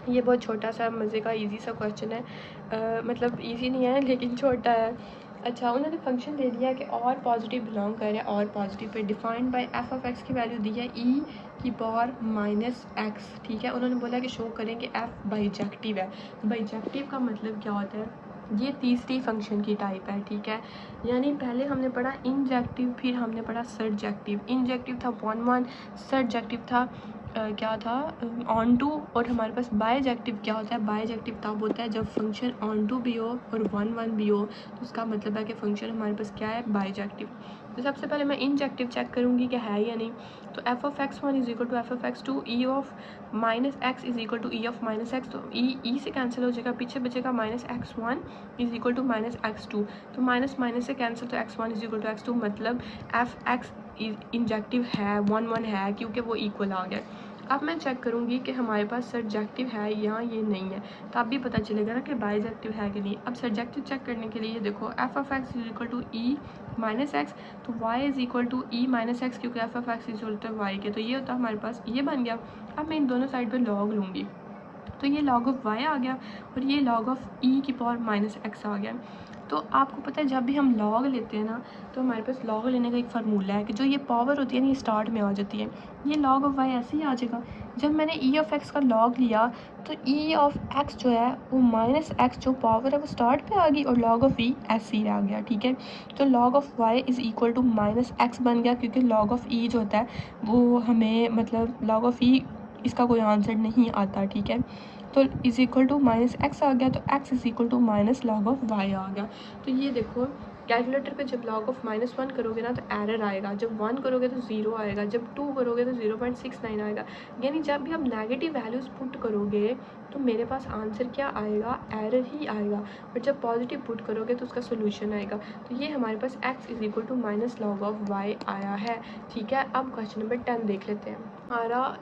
ये बहुत छोटा सा मज़े का इजी सा क्वेश्चन है, मतलब इजी नहीं है लेकिन छोटा है। अच्छा, उन्होंने फंक्शन दे दिया कि और पॉजिटिव बिलोंग करे और positive pay defined by f(x) की वैल्यू दी है e⁻⁻x। ठीक है, उन्होंने बोला कि शो करें कि f बाइजेक्टिव है। बाइजेक्टिव का मतलब क्या होता है, ये तीसरी फंक्शन की टाइप है। ठीक है, यानी पहले हमने पढ़ा इंजेक्टिव, फिर हमने पढ़ा सर्जेक्टिव। इंजेक्टिव था 1 सर्जेक्टिव था क्या था ऑन टू, और हमारे पास बाइजेक्टिव क्या होता है, बाइजेक्टिव तब होता है जब फंक्शन ऑन टू भी हो और 1 भी हो, तो उसका मतलब है कि फंक्शन हमारे पास क्या है बाइजेक्टिव। तो सबसे पहले मैं इंजेक्टिव चेक करूँगी कि है या नहीं। तो f(x1) is equal to f(x2), e⁻x is equal to e⁻x, तो e से कैंसिल हो जाएगा, पीछे बचेगा -x1 is equal to -x2, तो माइनस से कैंसिल तो x1 is equal to x2, मतलब f(x) इंजेक्टिव है 1 है क्योंकि वो इक्वल आ गया। अब मैं चेक करूँगी कि हमारे पास सर्जेक्टिव है या ये नहीं है, तो अब भी पता चलेगा ना कि बाइजेक्टिव है कि नहीं। अब सर्जेक्टिव चेक करने के लिए देखो f(x) is equal to e⁻x, तो y is equal to e⁻x क्योंकि f(x) is equal to y के, तो ये होता है हमारे पास, ये बन गया। अब मैं इन दोनों साइड पर लॉग लूँगी तो ये log ऑफ y आ गया और ये log ऑफ e⁻⁻x आ गया। तो आपको पता है जब भी हम log लेते हैं ना तो हमारे पास log लेने का एक फार्मूला है कि जो ये पावर होती है ना ये स्टार्ट में आ जाती है, ये log ऑफ y ऐसे ही आ जाएगा। जब मैंने e(x) का log लिया तो e(x) जो है वो -x जो पावर है वो स्टार्ट पे आ गई और log ऑफ e ऐसे ही रह गया। ठीक है, तो log of y is equal to -x बन गया क्योंकि log ऑफ e जो होता है वो हमें मतलब log ऑफ e इसका कोई आंसर नहीं आता। ठीक है, तो इज़ इक्वल टू -x आ गया, तो x is equal to -log of y आ गया। तो ये देखो कैलकुलेटर पे जब log ऑफ -1 करोगे ना तो एरर आएगा, जब 1 करोगे तो 0 आएगा, जब 2 करोगे तो 0.69 आएगा। यानी जब भी हम नेगेटिव वैल्यूज़ पुट करोगे तो मेरे पास आंसर क्या आएगा, एरर ही आएगा, और जब पॉजिटिव पुट करोगे तो उसका सोल्यूशन आएगा। तो ये हमारे पास x is equal to -log of y आया है। ठीक है, अब क्वेश्चन नंबर 10 देख लेते हैं।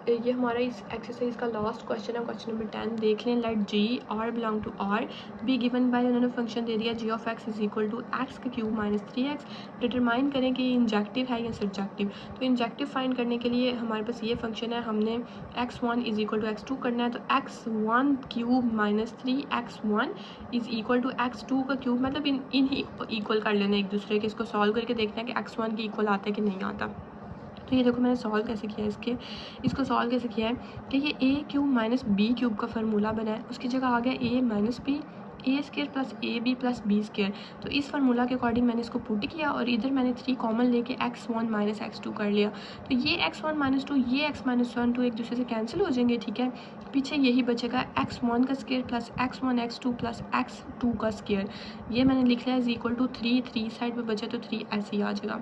ये हमारा इस एक्सरसाइज का लास्ट क्वेश्चन है, क्वेश्चन नंबर 10 देख लें। Let g r belong to r be given by, उन्होंने फंक्शन दे दिया g of x is equal to x³ - 3x। Determine करें कि इंजेक्टिव है या सर्जेक्टिव। तो इंजेक्टिव फाइंड करने के लिए हमारे पास ये फंक्शन है, हमने x1 is equal to x2 करना है, तो x1³ - 3x1 is equal to x2 का क्यूब, मतलब इन इक्वल कर लेना एक दूसरे के। इसको सॉल्व करके देखना है कि x1 के इक्वल आता है कि नहीं आता। तो ये देखो मैंने सॉल्व कैसे किया है, इसको सॉल्व कैसे किया है कि ये a³ - b³ का फार्मूला बना है, उसकी जगह आ गया a - b a² plus ab plus b²। तो इस फार्मूला के अकॉर्डिंग मैंने इसको पुट किया और इधर मैंने 3 कॉमन लेके x1 - x2 कर लिया। तो ये x1 - 2 ये x - 1 2 एक दूसरे से कैंसिल हो जाएंगे। ठीक है, पीछे यही बचेगा x1 का square plus x1 x2 plus x2 का स्क्वायर, ये मैंने लिख लिया इज इक्वल टू 3 साइड पर बचे तो 3 ऐसे ही आ जाएगा।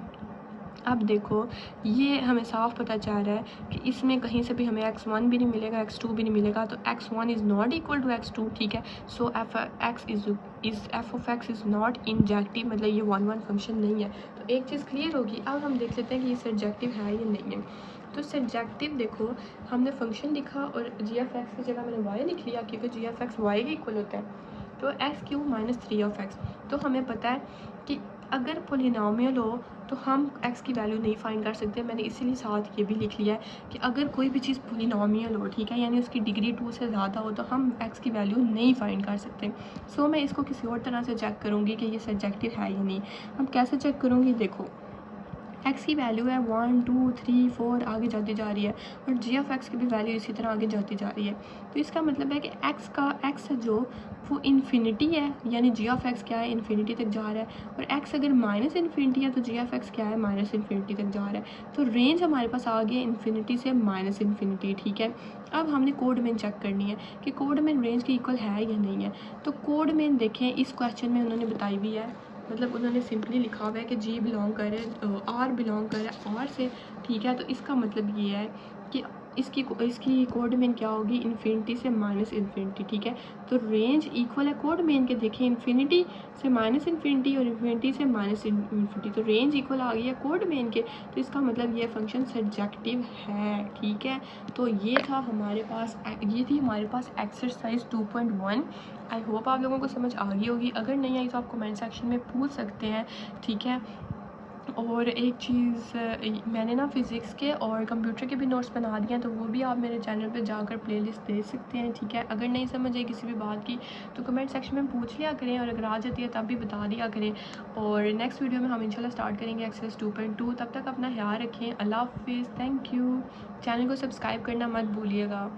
अब देखो ये हमें साफ पता चल रहा है कि इसमें कहीं से भी हमें x1 भी नहीं मिलेगा, x2 भी नहीं मिलेगा, तो x1 is not equal to x2। ठीक है, सो f(x) इज़ नॉट इंजेक्टिव, मतलब ये 1 फंक्शन नहीं है। तो एक चीज़ क्लियर होगी। अब हम देख लेते हैं कि ये सर्जेक्टिव है या नहीं है। तो सर्जेक्टिव देखो, हमने फंक्शन लिखा और g(x) की जगह मैंने y लिख लिया क्योंकि g(x) y के इक्वल होता है, तो x³ - 3 ऑफ x। तो हमें पता है कि अगर पोलिनोमियल हो तो हम x की वैल्यू नहीं फाइंड कर सकते। मैंने इसीलिए साथ ये भी लिख लिया है कि अगर कोई भी चीज़ पोलिनोमियल हो, ठीक है, यानी उसकी डिग्री 2 से ज़्यादा हो, तो हम x की वैल्यू नहीं फाइंड कर सकते। सो मैं इसको किसी और तरह से चेक करूँगी कि ये सर्जेक्टिव है या नहीं। हम कैसे चेक करूँगी, देखो x की वैल्यू है 1 2 3 4 आगे जाती जा रही है, और g ऑफ x की भी वैल्यू इसी तरह आगे जाती जा रही है। तो इसका मतलब है कि x है जो वो इन्फिनिटी है, यानी g ऑफ x क्या है, इन्फिनिटी तक जा रहा है। और x अगर माइनस इन्फिनिटी है तो g ऑफ x क्या है, माइनस इन्फिनिटी तक जा रहा है। तो रेंज हमारे पास आ गई इन्फिनिटी से माइनस इन्फिनिटी, ठीक है। अब हमने कोड मेन चेक करनी है कि कोड मेन रेंज के इक्वल है या नहीं है। तो कोड मेन देखें, इस क्वेश्चन में उन्होंने बताई हुई है, मतलब उन्होंने सिंपली लिखा हुआ है कि जी बिलोंग करे, आर बिलोंग करे आर से, ठीक है। तो इसका मतलब ये है कि इसकी कोड मेन क्या होगी, इन्फिनिटी से माइनस इन्फिनिटी, ठीक है। तो रेंज इक्वल है कोड मेन के, देखें इन्फिनिटी से माइनस इन्फिनिटी और इन्फिनिटी से माइनस इन्फिनिटी, तो रेंज इक्वल आ गई है कोड मेन के। तो इसका मतलब ये फंक्शन सर्जेक्टिव है, ठीक है। तो ये थी हमारे पास एक्सरसाइज 2.1। आई होप आप लोगों को समझ आ गई होगी। अगर नहीं आई तो आप कमेंट सेक्शन में पूछ सकते हैं, ठीक है। और एक चीज़, मैंने ना फिज़िक्स के और कंप्यूटर के भी नोट्स बना दिए हैं, तो वो भी आप मेरे चैनल पे जाकर प्लेलिस्ट देख सकते हैं, ठीक है। अगर नहीं समझ आई किसी भी बात की तो कमेंट सेक्शन में पूछ लिया करें, और अगर आ जाती है तब भी बता दिया करें। और नेक्स्ट वीडियो में हम इंशाल्लाह स्टार्ट करेंगे एक्सरसाइज 2.2। तब तक अपना ख्याल रखें। अल्लाह हाफिज़, थैंक यू। चैनल को सब्सक्राइब करना मत भूलिएगा।